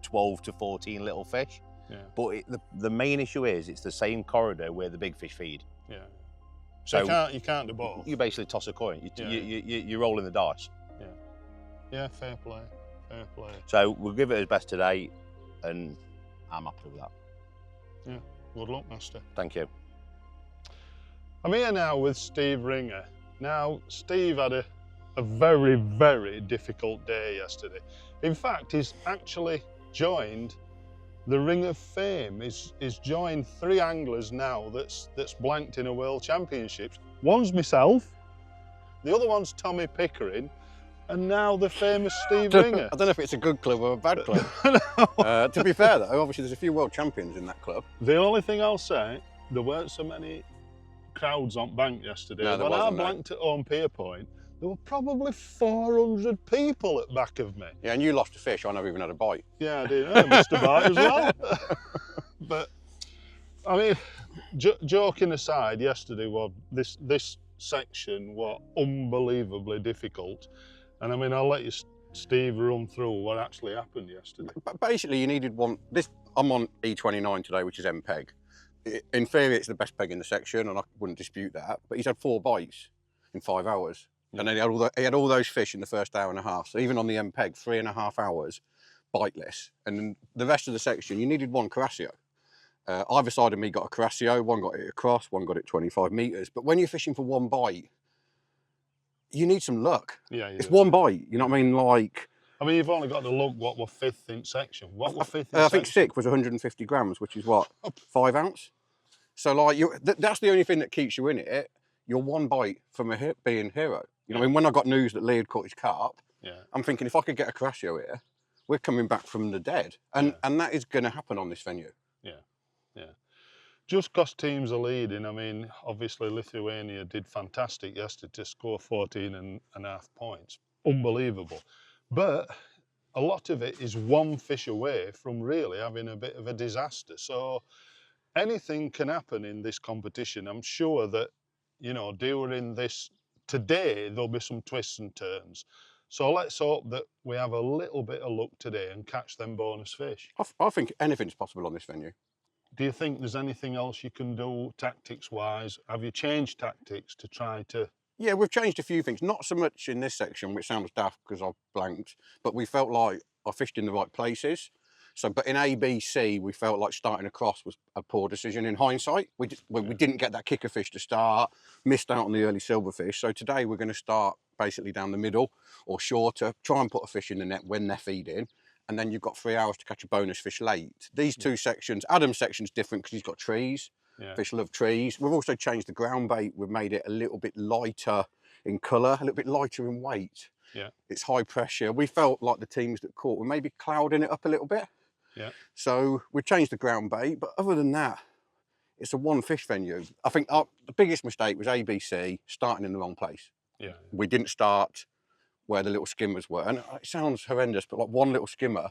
12 to 14 little fish. Yeah. But the main issue is it's the same corridor where the big fish feed. Yeah. So you can't do both. You basically toss a coin. You're rolling the dice. Yeah. Yeah, fair play. Fair play. So we'll give it as best today, and I'm happy with that. Yeah. Good luck, Master. Thank you. I'm here now with Steve Ringer. Now, Steve had a very, very difficult day yesterday. In fact, he's actually joined the Ring of Fame. He's joined 3 anglers now that's blanked in a World Championships. One's myself, the other one's Tommy Pickering, and now the famous Steve Ringer. I don't know if it's a good club or a bad club. To be fair though, obviously there's a few world champions in that club. The only thing I'll say, there weren't so many crowds on bank yesterday. No, there when wasn't, I blanked at Home Pier Point, there were probably 400 people at back of me. Yeah, and you lost a fish, I never even had a bite. Yeah, I did. I missed a bite as well. But, I mean, joking aside, yesterday was this section was unbelievably difficult. And I mean, I'll let you, Steve, run through what actually happened yesterday. But basically, you needed one. I'm on E29 today, which is M peg. In theory, it's the best peg in the section, and I wouldn't dispute that. But he's had 4 bites in 5 hours. Yeah. And then he had all those fish in the first hour and a half. So even on the M peg, 3.5 hours, biteless. And then the rest of the section, you needed 1 Carasio. Either side of me got a Carasio, one got it across, one got it 25 metres. But when you're fishing for 1 bite, you need some luck. Yeah, it's 1 bite, you know what I mean? Like, I mean, you've only got to look what were 5th in section. What were 5th in section? I think 6th was 150 grams, which is what, 5 ounce? So like, that's the only thing that keeps you in it. You're 1 bite from being hero. You know, I mean, when I got news that Lee had caught his carp, I'm thinking if I could get a Carasio here, we're coming back from the dead. And that is going to happen on this venue. Yeah, yeah. Just because teams are leading, I mean, obviously Lithuania did fantastic yesterday to score 14.5 points. Unbelievable. But a lot of it is 1 fish away from really having a bit of a disaster. So anything can happen in this competition. I'm sure that, you know, during this, today, there'll be some twists and turns. So let's hope that we have a little bit of luck today and catch them bonus fish. I think anything's possible on this venue. Do you think there's anything else you can do tactics-wise? Have you changed tactics to try to... Yeah, we've changed a few things. Not so much in this section, which sounds daft because I've blanked, but we felt like I fished in the right places. So, but in A, B, C, we felt like starting across was a poor decision in hindsight. We didn't get that kicker fish to start, missed out on the early silverfish. So today we're going to start basically down the middle or shorter, try and put a fish in the net when they're feeding. And then you've got 3 hours to catch a bonus fish late. These 2 sections, Adam's section's different because he's got trees. Yeah. Fish love trees. We've also changed the ground bait. We've made it a little bit lighter in colour, a little bit lighter in weight. Yeah. It's high pressure. We felt like the teams that caught were maybe clouding it up a little bit. Yeah. So we've changed the ground bait, but other than that, it's a 1 fish venue. I think the biggest mistake was ABC starting in the wrong place. Yeah. We didn't start where the little skimmers were. And it sounds horrendous, but like 1 little skimmer,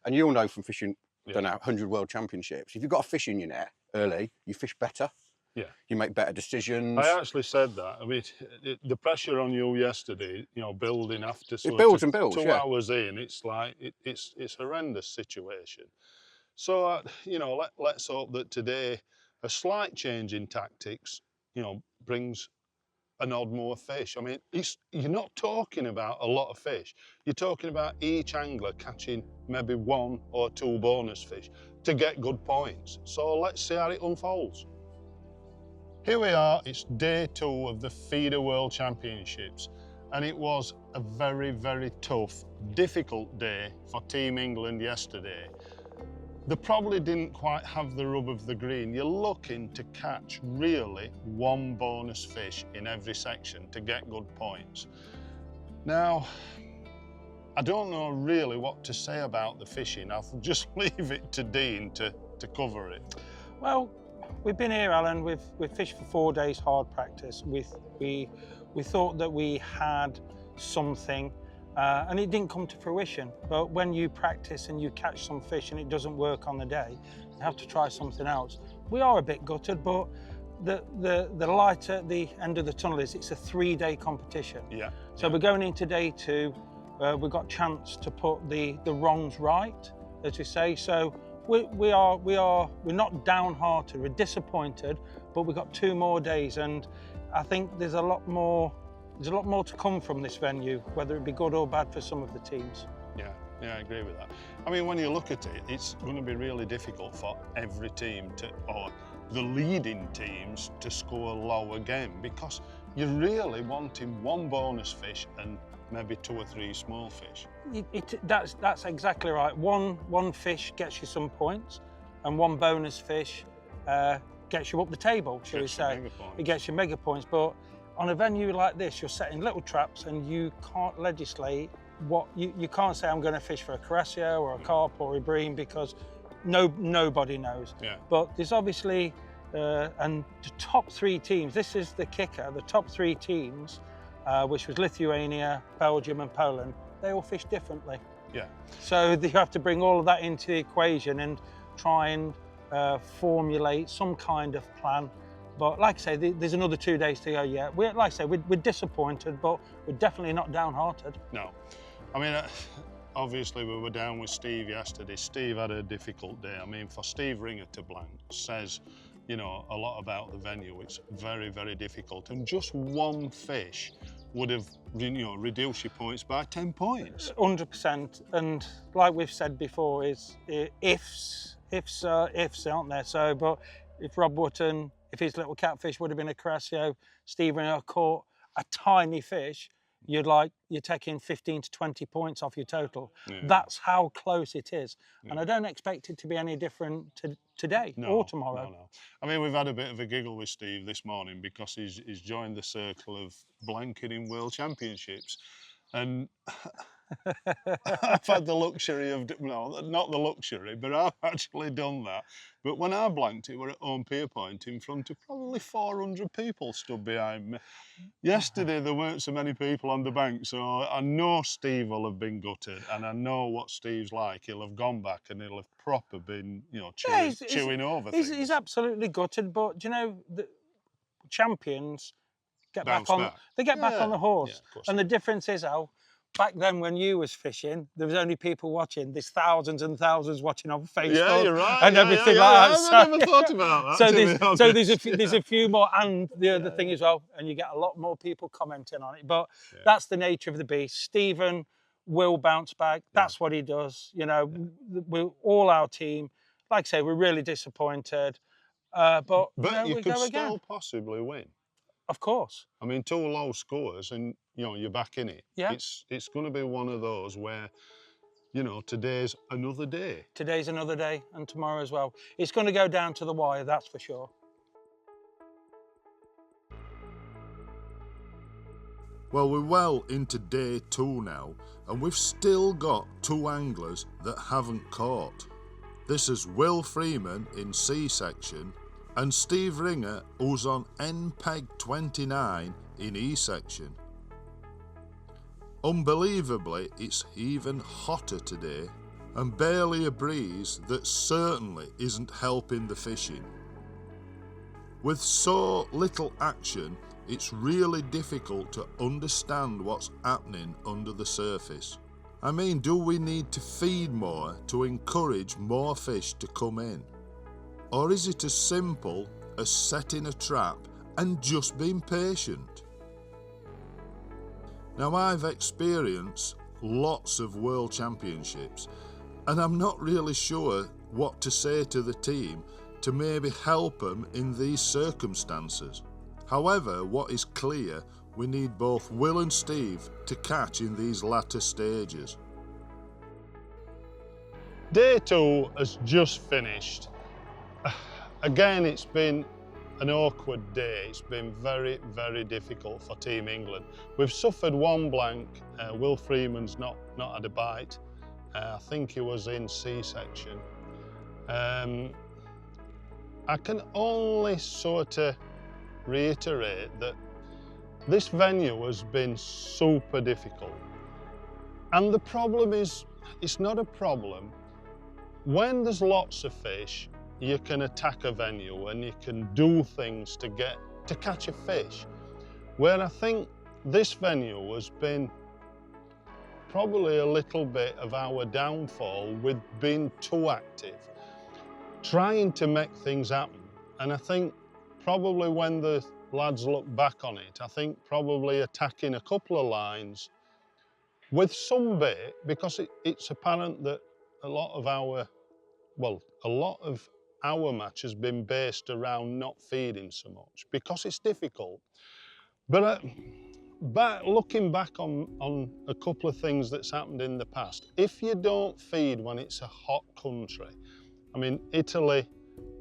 and you'll know from fishing, I don't know, 100 World Championships, if you've got a fish in your net early, you fish better. Yeah. You make better decisions. I actually said that. I mean, the pressure on you yesterday, you know, building after sort it builds of and builds, 2 hours in, it's like, it's a horrendous situation. So, you know, let's hope that today, a slight change in tactics, brings an odd more fish. I mean, you're not talking about a lot of fish. You're talking about each angler catching maybe 1 or 2 bonus fish to get good points. So let's see how it unfolds. Here we are, it's day 2 of the Feeder World Championships, and it was a very, very tough, difficult day for Team England yesterday. They probably didn't quite have the rub of the green. You're looking to catch really 1 bonus fish in every section to get good points. Now, I don't know really what to say about the fishing. I'll just leave it to Dean to cover it. Well, we've been here, Alan. We've fished for 4 days hard practice. We thought that we had something, and it didn't come to fruition. But when you practice and you catch some fish and it doesn't work on the day, you have to try something else. We are a bit gutted, but the light at the end of the tunnel is it's a 3-day competition. Yeah. So we're going into day 2. We've got a chance to put the wrongs right, as we say. So we're not downhearted, we're disappointed, but we've got 2 more days, and I think there's a lot more to come from this venue, whether it be good or bad for some of the teams. Yeah, I agree with that. I mean, when you look at it, it's going to be really difficult for every team or the leading teams to score low again, because you're really wanting 1 bonus fish and maybe 2 or 3 small fish. That's exactly right. One fish gets you some points, and 1 bonus fish gets you up the table, shall we say. It gets you mega points, but on a venue like this, you're setting little traps, and you can't legislate what you can't say I'm going to fish for a Carasio or a carp or a bream, because nobody knows. Yeah. But there's obviously and the top 3 teams. This is the kicker. The top 3 teams, which was Lithuania, Belgium, and Poland, they all fish differently. Yeah. So you have to bring all of that into the equation and try and formulate some kind of plan. But like I say, there's another 2 days to go yet. We're disappointed, but we're definitely not downhearted. No. I mean, obviously we were down with Steve yesterday. Steve had a difficult day. I mean, for Steve Ringer to blank says, a lot about the venue. It's very, very difficult. And just 1 fish would have, reduced your points by 10 points. 100%. And like we've said before, is ifs, aren't there? So, but if Rob Wootton, if his little catfish would have been a Carasio, Steve Ringer caught a tiny fish, you're taking 15 to 20 points off your total. Yeah. That's how close it is. Yeah. And I don't expect it to be any different today or tomorrow. No. I mean, we've had a bit of a giggle with Steve this morning because he's joined the circle of blanking in World Championships. And I've had the luxury of, not the luxury, but I've actually done that. But when I blanked it, we're at home pier point in front of probably 400 people stood behind me. Yesterday, there weren't so many people on the bank, so I know Steve will have been gutted, and I know what Steve's like. He'll have gone back and he'll have proper been, chewing over things. He's absolutely gutted, but the champions get back on the horse. Yeah, and the difference is, back then when you was fishing, there was only people watching. There's thousands and thousands watching on Facebook. Yeah, you're right. And everything like that. I never thought about that. So there's a few more, and the other thing as well, and you get a lot more people commenting on it. But that's the nature of the beast. Stephen will bounce back. That's what he does. We're all our team. Like I say, we're really disappointed. But you could still possibly win. Of course. I mean, 2 low scores and, you're back in it. Yeah. It's going to be one of those where, today's another day. Today's another day, and tomorrow as well. It's going to go down to the wire, that's for sure. Well, we're well into day 2 now, and we've still got 2 anglers that haven't caught. This is Will Freeman in C section, and Steve Ringer, who's on NPEG 29 in E section. Unbelievably, it's even hotter today, and barely a breeze that certainly isn't helping the fishing. With so little action, it's really difficult to understand what's happening under the surface. I mean, do we need to feed more to encourage more fish to come in? Or is it as simple as setting a trap and just been patient. Now, I've experienced lots of World Championships, and I'm not really sure what to say to the team to maybe help them in these circumstances. However, what is clear, we need both Will and Steve to catch in these latter stages. Day 2 has just finished. Again, it's been an awkward day. It's been very, very difficult for Team England. We've suffered one blank. Will Freeman's not had a bite. I think he was in C-section. I can only sort of reiterate that this venue has been super difficult. And the problem is, it's not a problem. When there's lots of fish, you can attack a venue and you can do things to catch a fish. Where I think this venue has been probably a little bit of our downfall with being too active, trying to make things happen. And I think probably when the lads look back on it, I think probably attacking a couple of lines with some bait, because it's apparent that a lot of our match has been based around not feeding so much because it's difficult. But looking back on a couple of things that's happened in the past, if you don't feed when it's a hot country, I mean, Italy,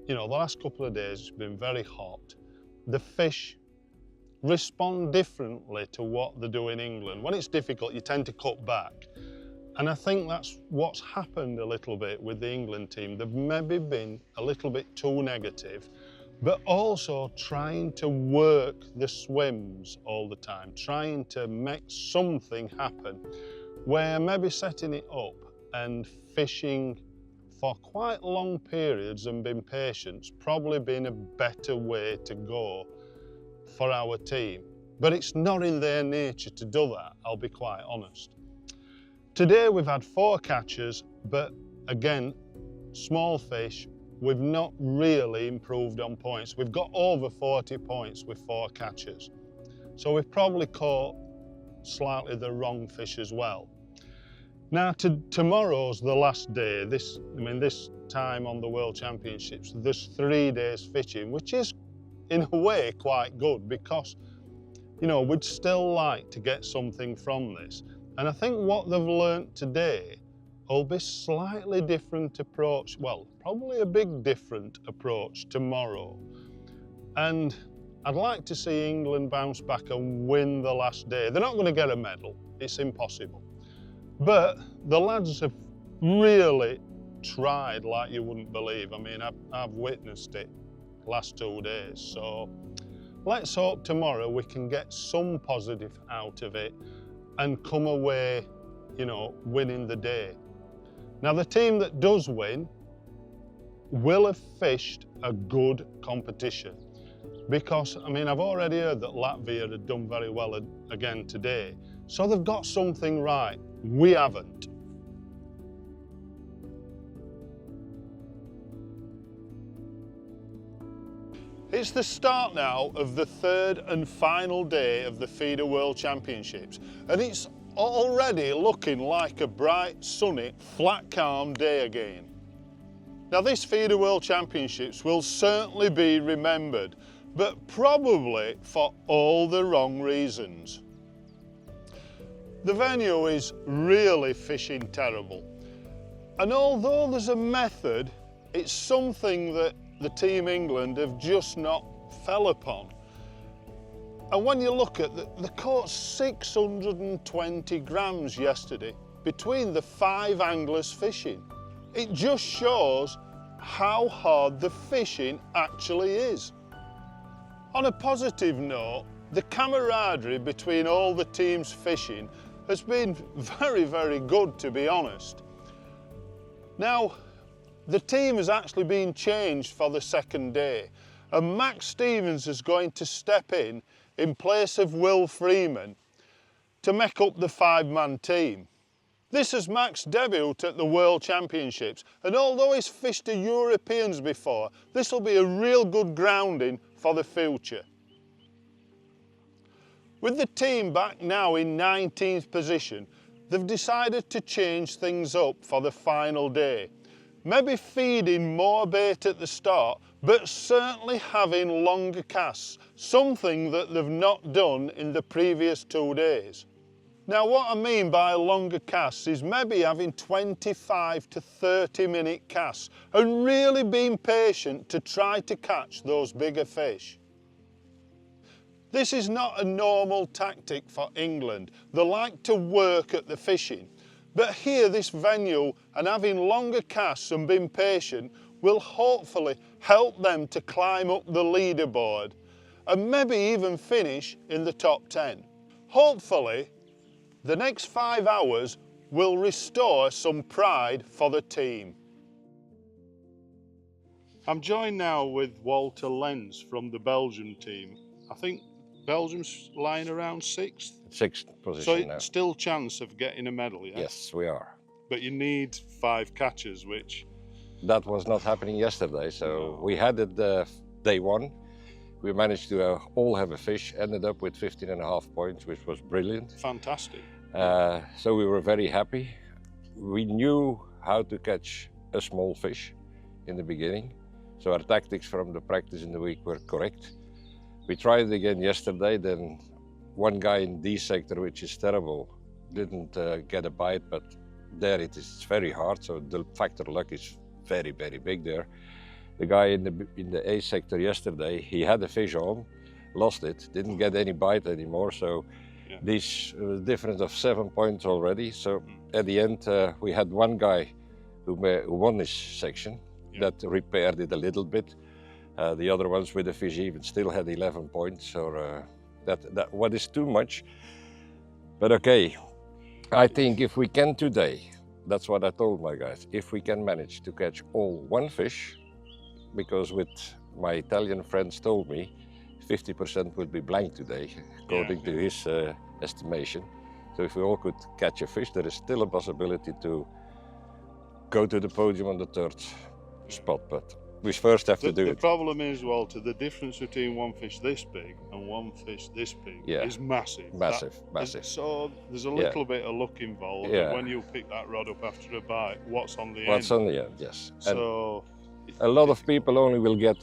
you know, the last couple of days it's been very hot. The fish respond differently to what they do in England. When it's difficult, you tend to cut back. And I think that's what's happened a little bit with the England team. They've maybe been a little bit too negative, but also trying to work the swims all the time, trying to make something happen, where maybe setting it up and fishing for quite long periods and being patient, probably been a better way to go for our team. But it's not in their nature to do that, I'll be quite honest. Today we've had 4 catches, but again, small fish. We've not really improved on points. We've got over 40 points with 4 catches. So we've probably caught slightly the wrong fish as well. Now, tomorrow's the last day. This time on the World Championships, there's 3 days fishing, which is in a way quite good because, you know, we'd still like to get something from this. And I think what they've learnt today will be slightly different approach, well, probably a big different approach tomorrow. And I'd like to see England bounce back and win the last day. They're not going to get a medal, it's impossible. But the lads have really tried like you wouldn't believe. I mean, I've witnessed it last 2 days. So let's hope tomorrow we can get some positive out of it and come away, you know, winning the day. Now, the team that does win will have fished a good competition because, I mean, I've already heard that Latvia had done very well again today. So they've got something right. We haven't. It's the start now of the 3rd and final day of the Feeder World Championships, and it's already looking like a bright, sunny, flat, calm day again. Now, this Feeder World Championships will certainly be remembered, but probably for all the wrong reasons. The venue is really fishing terrible, and although there's a method, it's something that the Team England have just not fell upon. And when you look at they caught 620 grams yesterday between the 5 anglers fishing. It just shows how hard the fishing actually is. On a positive note, the camaraderie between all the teams fishing has been very, very good, to be honest. Now, the team has actually been changed for the 2nd day, and Max Stevens is going to step in place of Will Freeman to make up the 5-man team. This is Max's debut at the World Championships, and although he's fished the Europeans before, this will be a real good grounding for the future. With the team back now in 19th position, they've decided to change things up for the final day. Maybe feeding more bait at the start, but certainly having longer casts, something that they've not done in the previous 2 days. Now what I mean by longer casts is maybe having 25 to 30-minute casts and really being patient to try to catch those bigger fish. This is not a normal tactic for England. They like to work at the fishing. But here, this venue and having longer casts and being patient will hopefully help them to climb up the leaderboard and maybe even finish in the top 10. Hopefully, the next 5 hours will restore some pride for the team. I'm joined now with Walter Lenz from the Belgium team. I think Belgium's lying around 6th. 6th position So now. still chance of getting a medal, yeah? Yes, we are. But you need 5 catches, which... That was not happening yesterday, so we had it day 1. We managed to all have a fish, ended up with 15.5 points, which was brilliant. Fantastic. So we were very happy. We knew how to catch a small fish in the beginning, so our tactics from the practice in the week were correct. We tried it again yesterday, then one guy in D sector, which is terrible, didn't get a bite, but there it is very hard, so the factor luck is very, very big there. The guy in the A sector yesterday, he had a fish on, lost it, didn't get any bite anymore, so this difference of 7 points already. So at the end, we had one guy who won this section, that repaired it a little bit. The other ones with the fish even still had 11 points, or that what is too much. But okay, I think if we can today, that's what I told my guys, if we can manage to catch all one fish, because with my Italian friends told me 50% would be blank today, according to his estimation. So if we all could catch a fish, there is still a possibility to go to the podium on the 3rd spot, but we first have to do it. The problem is, Walter, the difference between one fish this big and one fish this big is massive. Massive. So there's a little bit of luck involved. And when you pick that rod up after a bite, what's on the end? What's on the end, yes. So a lot of people only will get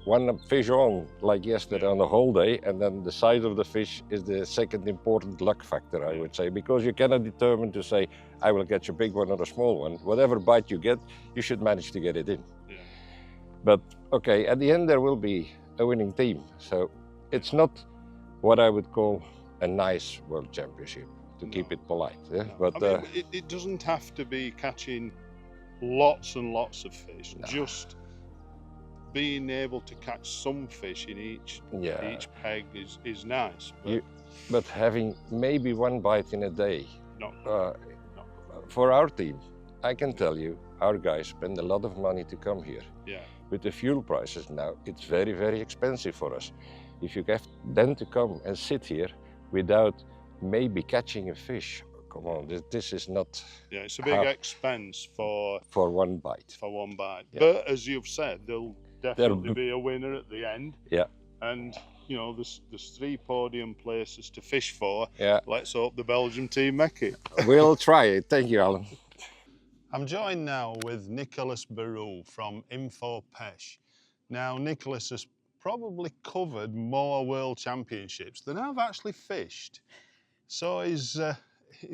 one fish on, like yesterday on the whole day, and then the size of the fish is the second important luck factor, I would say, because you cannot determine to say, I will catch a big one or a small one. Whatever bite you get, you should manage to get it in. But okay, at the end there will be a winning team. So it's not what I would call a nice World Championship, to keep it polite. Yeah? But I mean, it doesn't have to be catching lots and lots of fish, just being able to catch some fish in each peg is nice. But having maybe one bite in a day, for our team, I can tell you, our guys spend a lot of money to come here. With the fuel prices now, it's very, very expensive for us. If you have then to come and sit here without maybe catching a fish, come on, this is not... Yeah, it's a big expense for one bite. For one bite. But as you've said, there'll definitely be a winner at the end. Yeah. And you know, there's 3 podium places to fish for. Yeah. Let's hope the Belgium team make it. We'll try it. Thank you, Alan. I'm joined now with Nicholas Barou from Info Pesh. Now, Nicholas has probably covered more World Championships than I've actually fished. So he's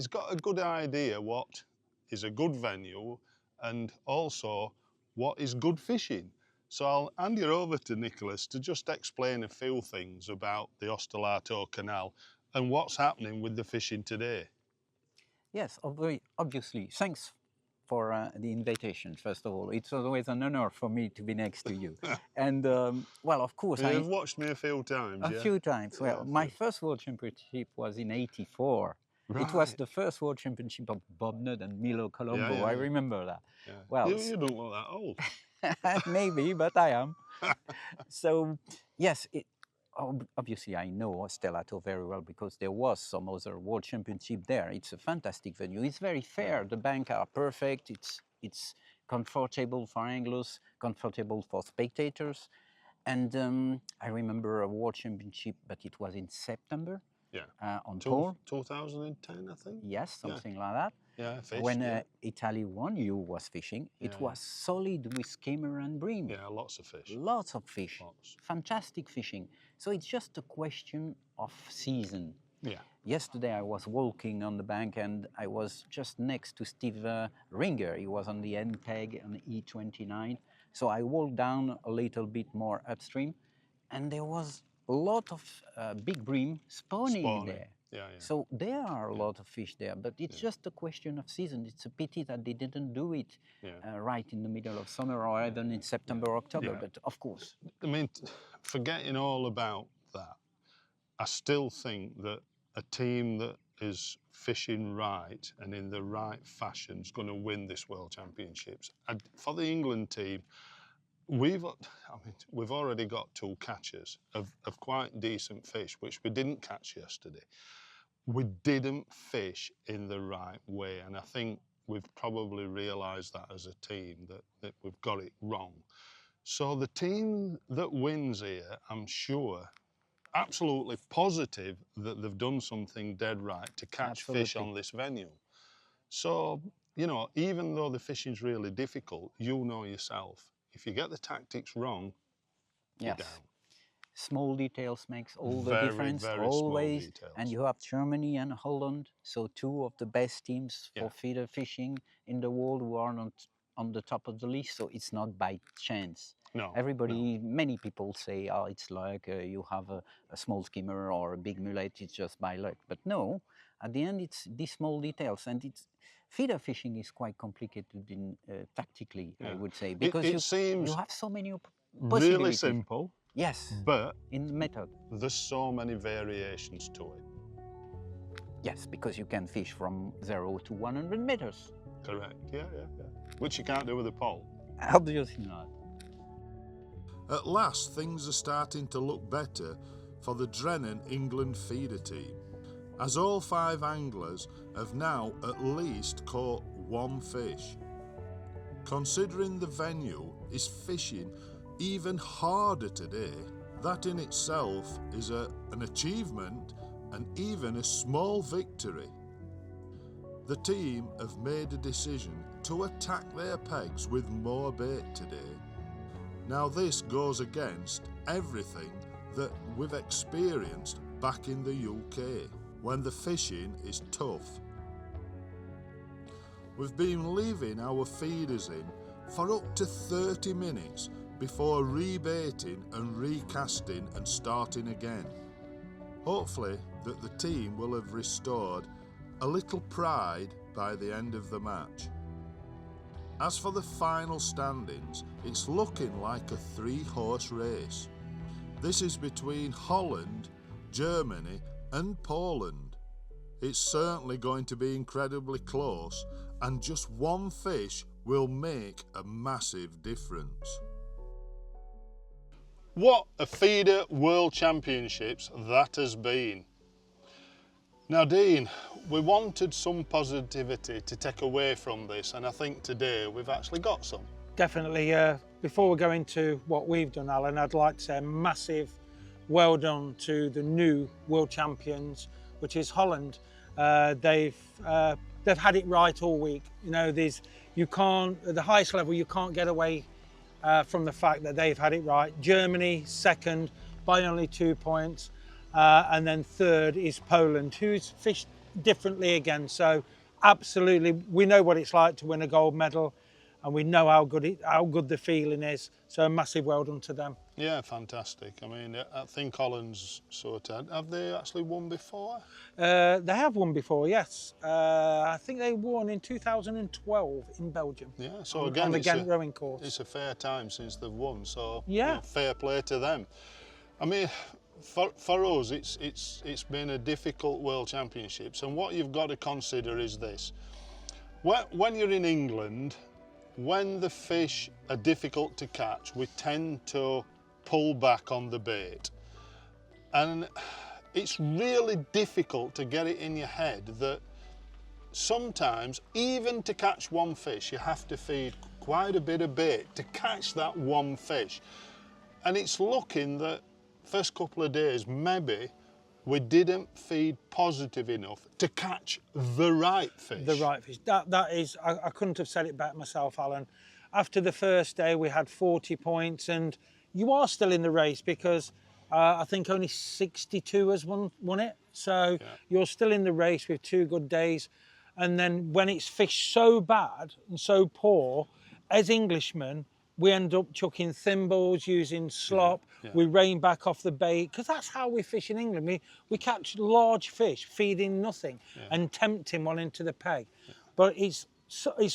got a good idea what is a good venue and also what is good fishing. So I'll hand you over to Nicholas to just explain a few things about the Ostellato Canal and what's happening with the fishing today. Yes, obviously. Thanks for the invitation, first of all. It's always an honor for me to be next to you. And, well, of course... You've watched me a few times, A few times. Well, my first World Championship was in '84. Right. It was the first World Championship of Bob Nudd and Milo Colombo. I remember that. Well, you don't look that old. Maybe, but I am. So, yes, obviously I know Ostellato very well because there was some other World Championship there. It's a fantastic venue. It's very fair. The banks are perfect. It's comfortable for anglers, comfortable for spectators. And I remember a World Championship, but it was in September. on pole. 2010, I think. Yes, something like that. Yeah, fish, When Italy won, you was fishing. It was solid with skimmer and bream. Yeah, lots of fish. Lots of fish. Lots. Fantastic fishing. So it's just a question of season. Yeah. Yesterday I was walking on the bank and I was just next to Steve Ringer. He was on the end peg on the E29. So I walked down a little bit more upstream and there was a lot of big bream spawning there. Yeah. So there are a lot of fish there, but it's just a question of season. It's a pity that they didn't do it right in the middle of summer or even in September, October, but of course. I mean, forgetting all about that, I still think that a team that is fishing right and in the right fashion is going to win this World Championships. And for the England team, we've already got 2 catches of quite decent fish, which we didn't catch yesterday. We didn't fish in the right way, and I think we've probably realised that as a team, that we've got it wrong. So the team that wins here, I'm sure, absolutely positive that they've done something dead right to catch fish on this venue. So, you know, even though the fishing's really difficult, you know yourself, if you get the tactics wrong, you're down. Small details makes all the difference, always. And you have Germany and Holland, so 2 of the best teams for feeder fishing in the world who are not on the top of the list, so it's not by chance. No. Many people say, oh, it's luck, you have a small skimmer or a big mullet, it's just by luck. But no, at the end, it's these small details, and feeder fishing is quite complicated tactically, I would say, because you have so many possibilities. Really simple. Yes, but in the method. There's so many variations to it. Yes, because you can fish from 0 to 100 meters. Correct, yeah. Which you can't do with a pole. Obviously not. At last, things are starting to look better for the Drennan England feeder team, as all 5 anglers have now at least caught 1 fish. Considering the venue is fishing even harder today, that in itself is an achievement and even a small victory. The team have made a decision to attack their pegs with more bait today. Now this goes against everything that we've experienced back in the UK, when the fishing is tough. We've been leaving our feeders in for up to 30 minutes before rebaiting and recasting and starting again. Hopefully that the team will have restored a little pride by the end of the match. As for the final standings, it's looking like a 3-horse race. This is between Holland, Germany and Poland. It's certainly going to be incredibly close, and just 1 fish will make a massive difference. What a feeder World Championships that has been. Now Dean, we wanted some positivity to take away from this, and I think today we've actually got some. Definitely. Before we go into what we've done, Alan, I'd like to say a massive well done to the new world champions, which is Holland. They've had it right all week. You know, you can't, at the highest level, you can't get away from the fact that they've had it right. Germany second by only 2 points, and then third is Poland, who's fished differently again. So absolutely, we know what it's like to win a gold medal, and we know how good the feeling is. So a massive well done to them. Yeah, fantastic. I mean, I think Holland's sorted. Have they actually won before? They have won before, yes. I think they won in 2012 in Belgium. Yeah, so on again, the Ghent rowing course. It's a fair time since they've won, so yeah, you know, fair play to them. I mean, for us, it's been a difficult World Championships, and what you've got to consider is this: when you're in England, when the fish are difficult to catch, we tend to pull back on the bait, and it's really difficult to get it in your head that sometimes, even to catch 1 fish, you have to feed quite a bit of bait to catch that 1 fish. And it's looking that first couple of days maybe we didn't feed positive enough to catch the right fish. The right fish. That is, I couldn't have said it better myself, Alan. After the first day, we had 40 points, and you are still in the race because I think only 62 has won it. So you're still in the race with 2 good days. And then when it's fished so bad and so poor, as Englishmen, we end up chucking thimbles, using slop. We rein back off the bait, because that's how we fish in England. We catch large fish, feeding nothing, and tempting one into the peg. But it's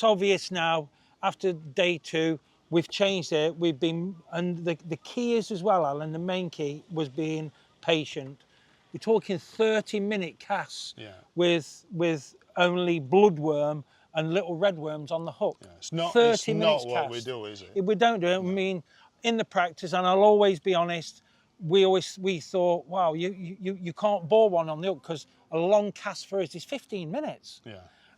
obvious now, after day 2, we've changed it. We've been, and the key is as well, Alan, the main key was being patient. We're talking 30-minute casts with only bloodworm and little redworms on the hook. It's not, 30 it's minutes not what cast. we do, is it? We don't do it. I mean, in the practice, and I'll always be honest, we thought, wow, you can't bore one on the hook because a long cast for us is 15 minutes.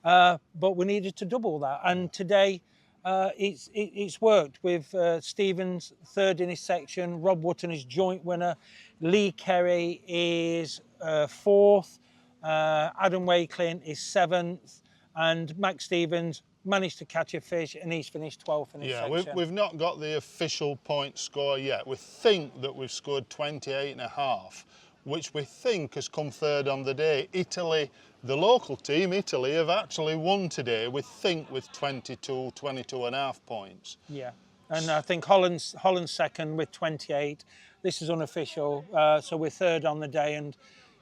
But we needed to double that, and today it's worked with Stevens 3rd in his section, Rob Wootton is joint winner, Lee Kerry is 4th, Adam Wakelin is 7th, and Max Stevens managed to catch a fish, and he's finished 12th in his section. We've not got the official point score yet. We think that we've scored 28.5, which we think has come 3rd on the day. Italy, the local team, Italy, have actually won today, we think, with 22.5 points. Yeah, and I think Holland's 2nd with 28. This is unofficial, so we're 3rd on the day, and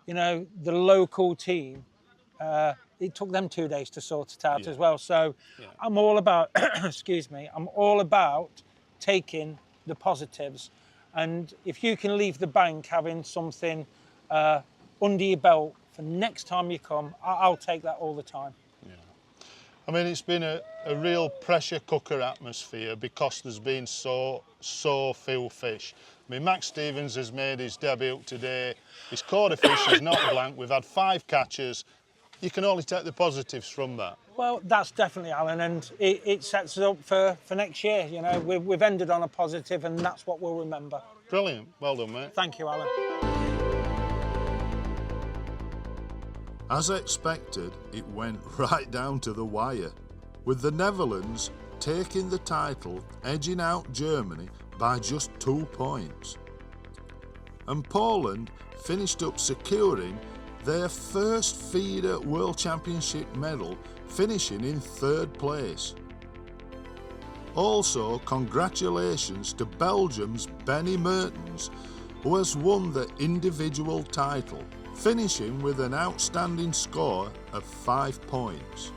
you know, the local team, it took them 2 days to sort it out as well. So I'm all about, excuse me, I'm all about taking the positives. And if you can leave the bank having something under your belt for next time you come, I'll take that all the time. I mean, it's been a real pressure cooker atmosphere because there's been so few fish. I mean, Max Stevens has made his debut today. His caught a fish is not blank. We've had 5 catches. You can only take the positives from that. Well, that's definitely, Alan, and it sets us up for next year. You know, we've ended on a positive, and that's what we'll remember. Brilliant. Well done, mate. Thank you, Alan. As expected, it went right down to the wire, with the Netherlands taking the title, edging out Germany by just 2 points. And Poland finished up securing their first feeder World Championship medal, finishing in 3rd place. Also, congratulations to Belgium's Benny Mertens, who has won the individual title, finishing with an outstanding score of 5 points.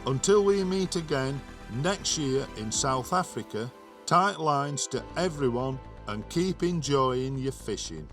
Until we meet again next year in South Africa, tight lines to everyone and keep enjoying your fishing.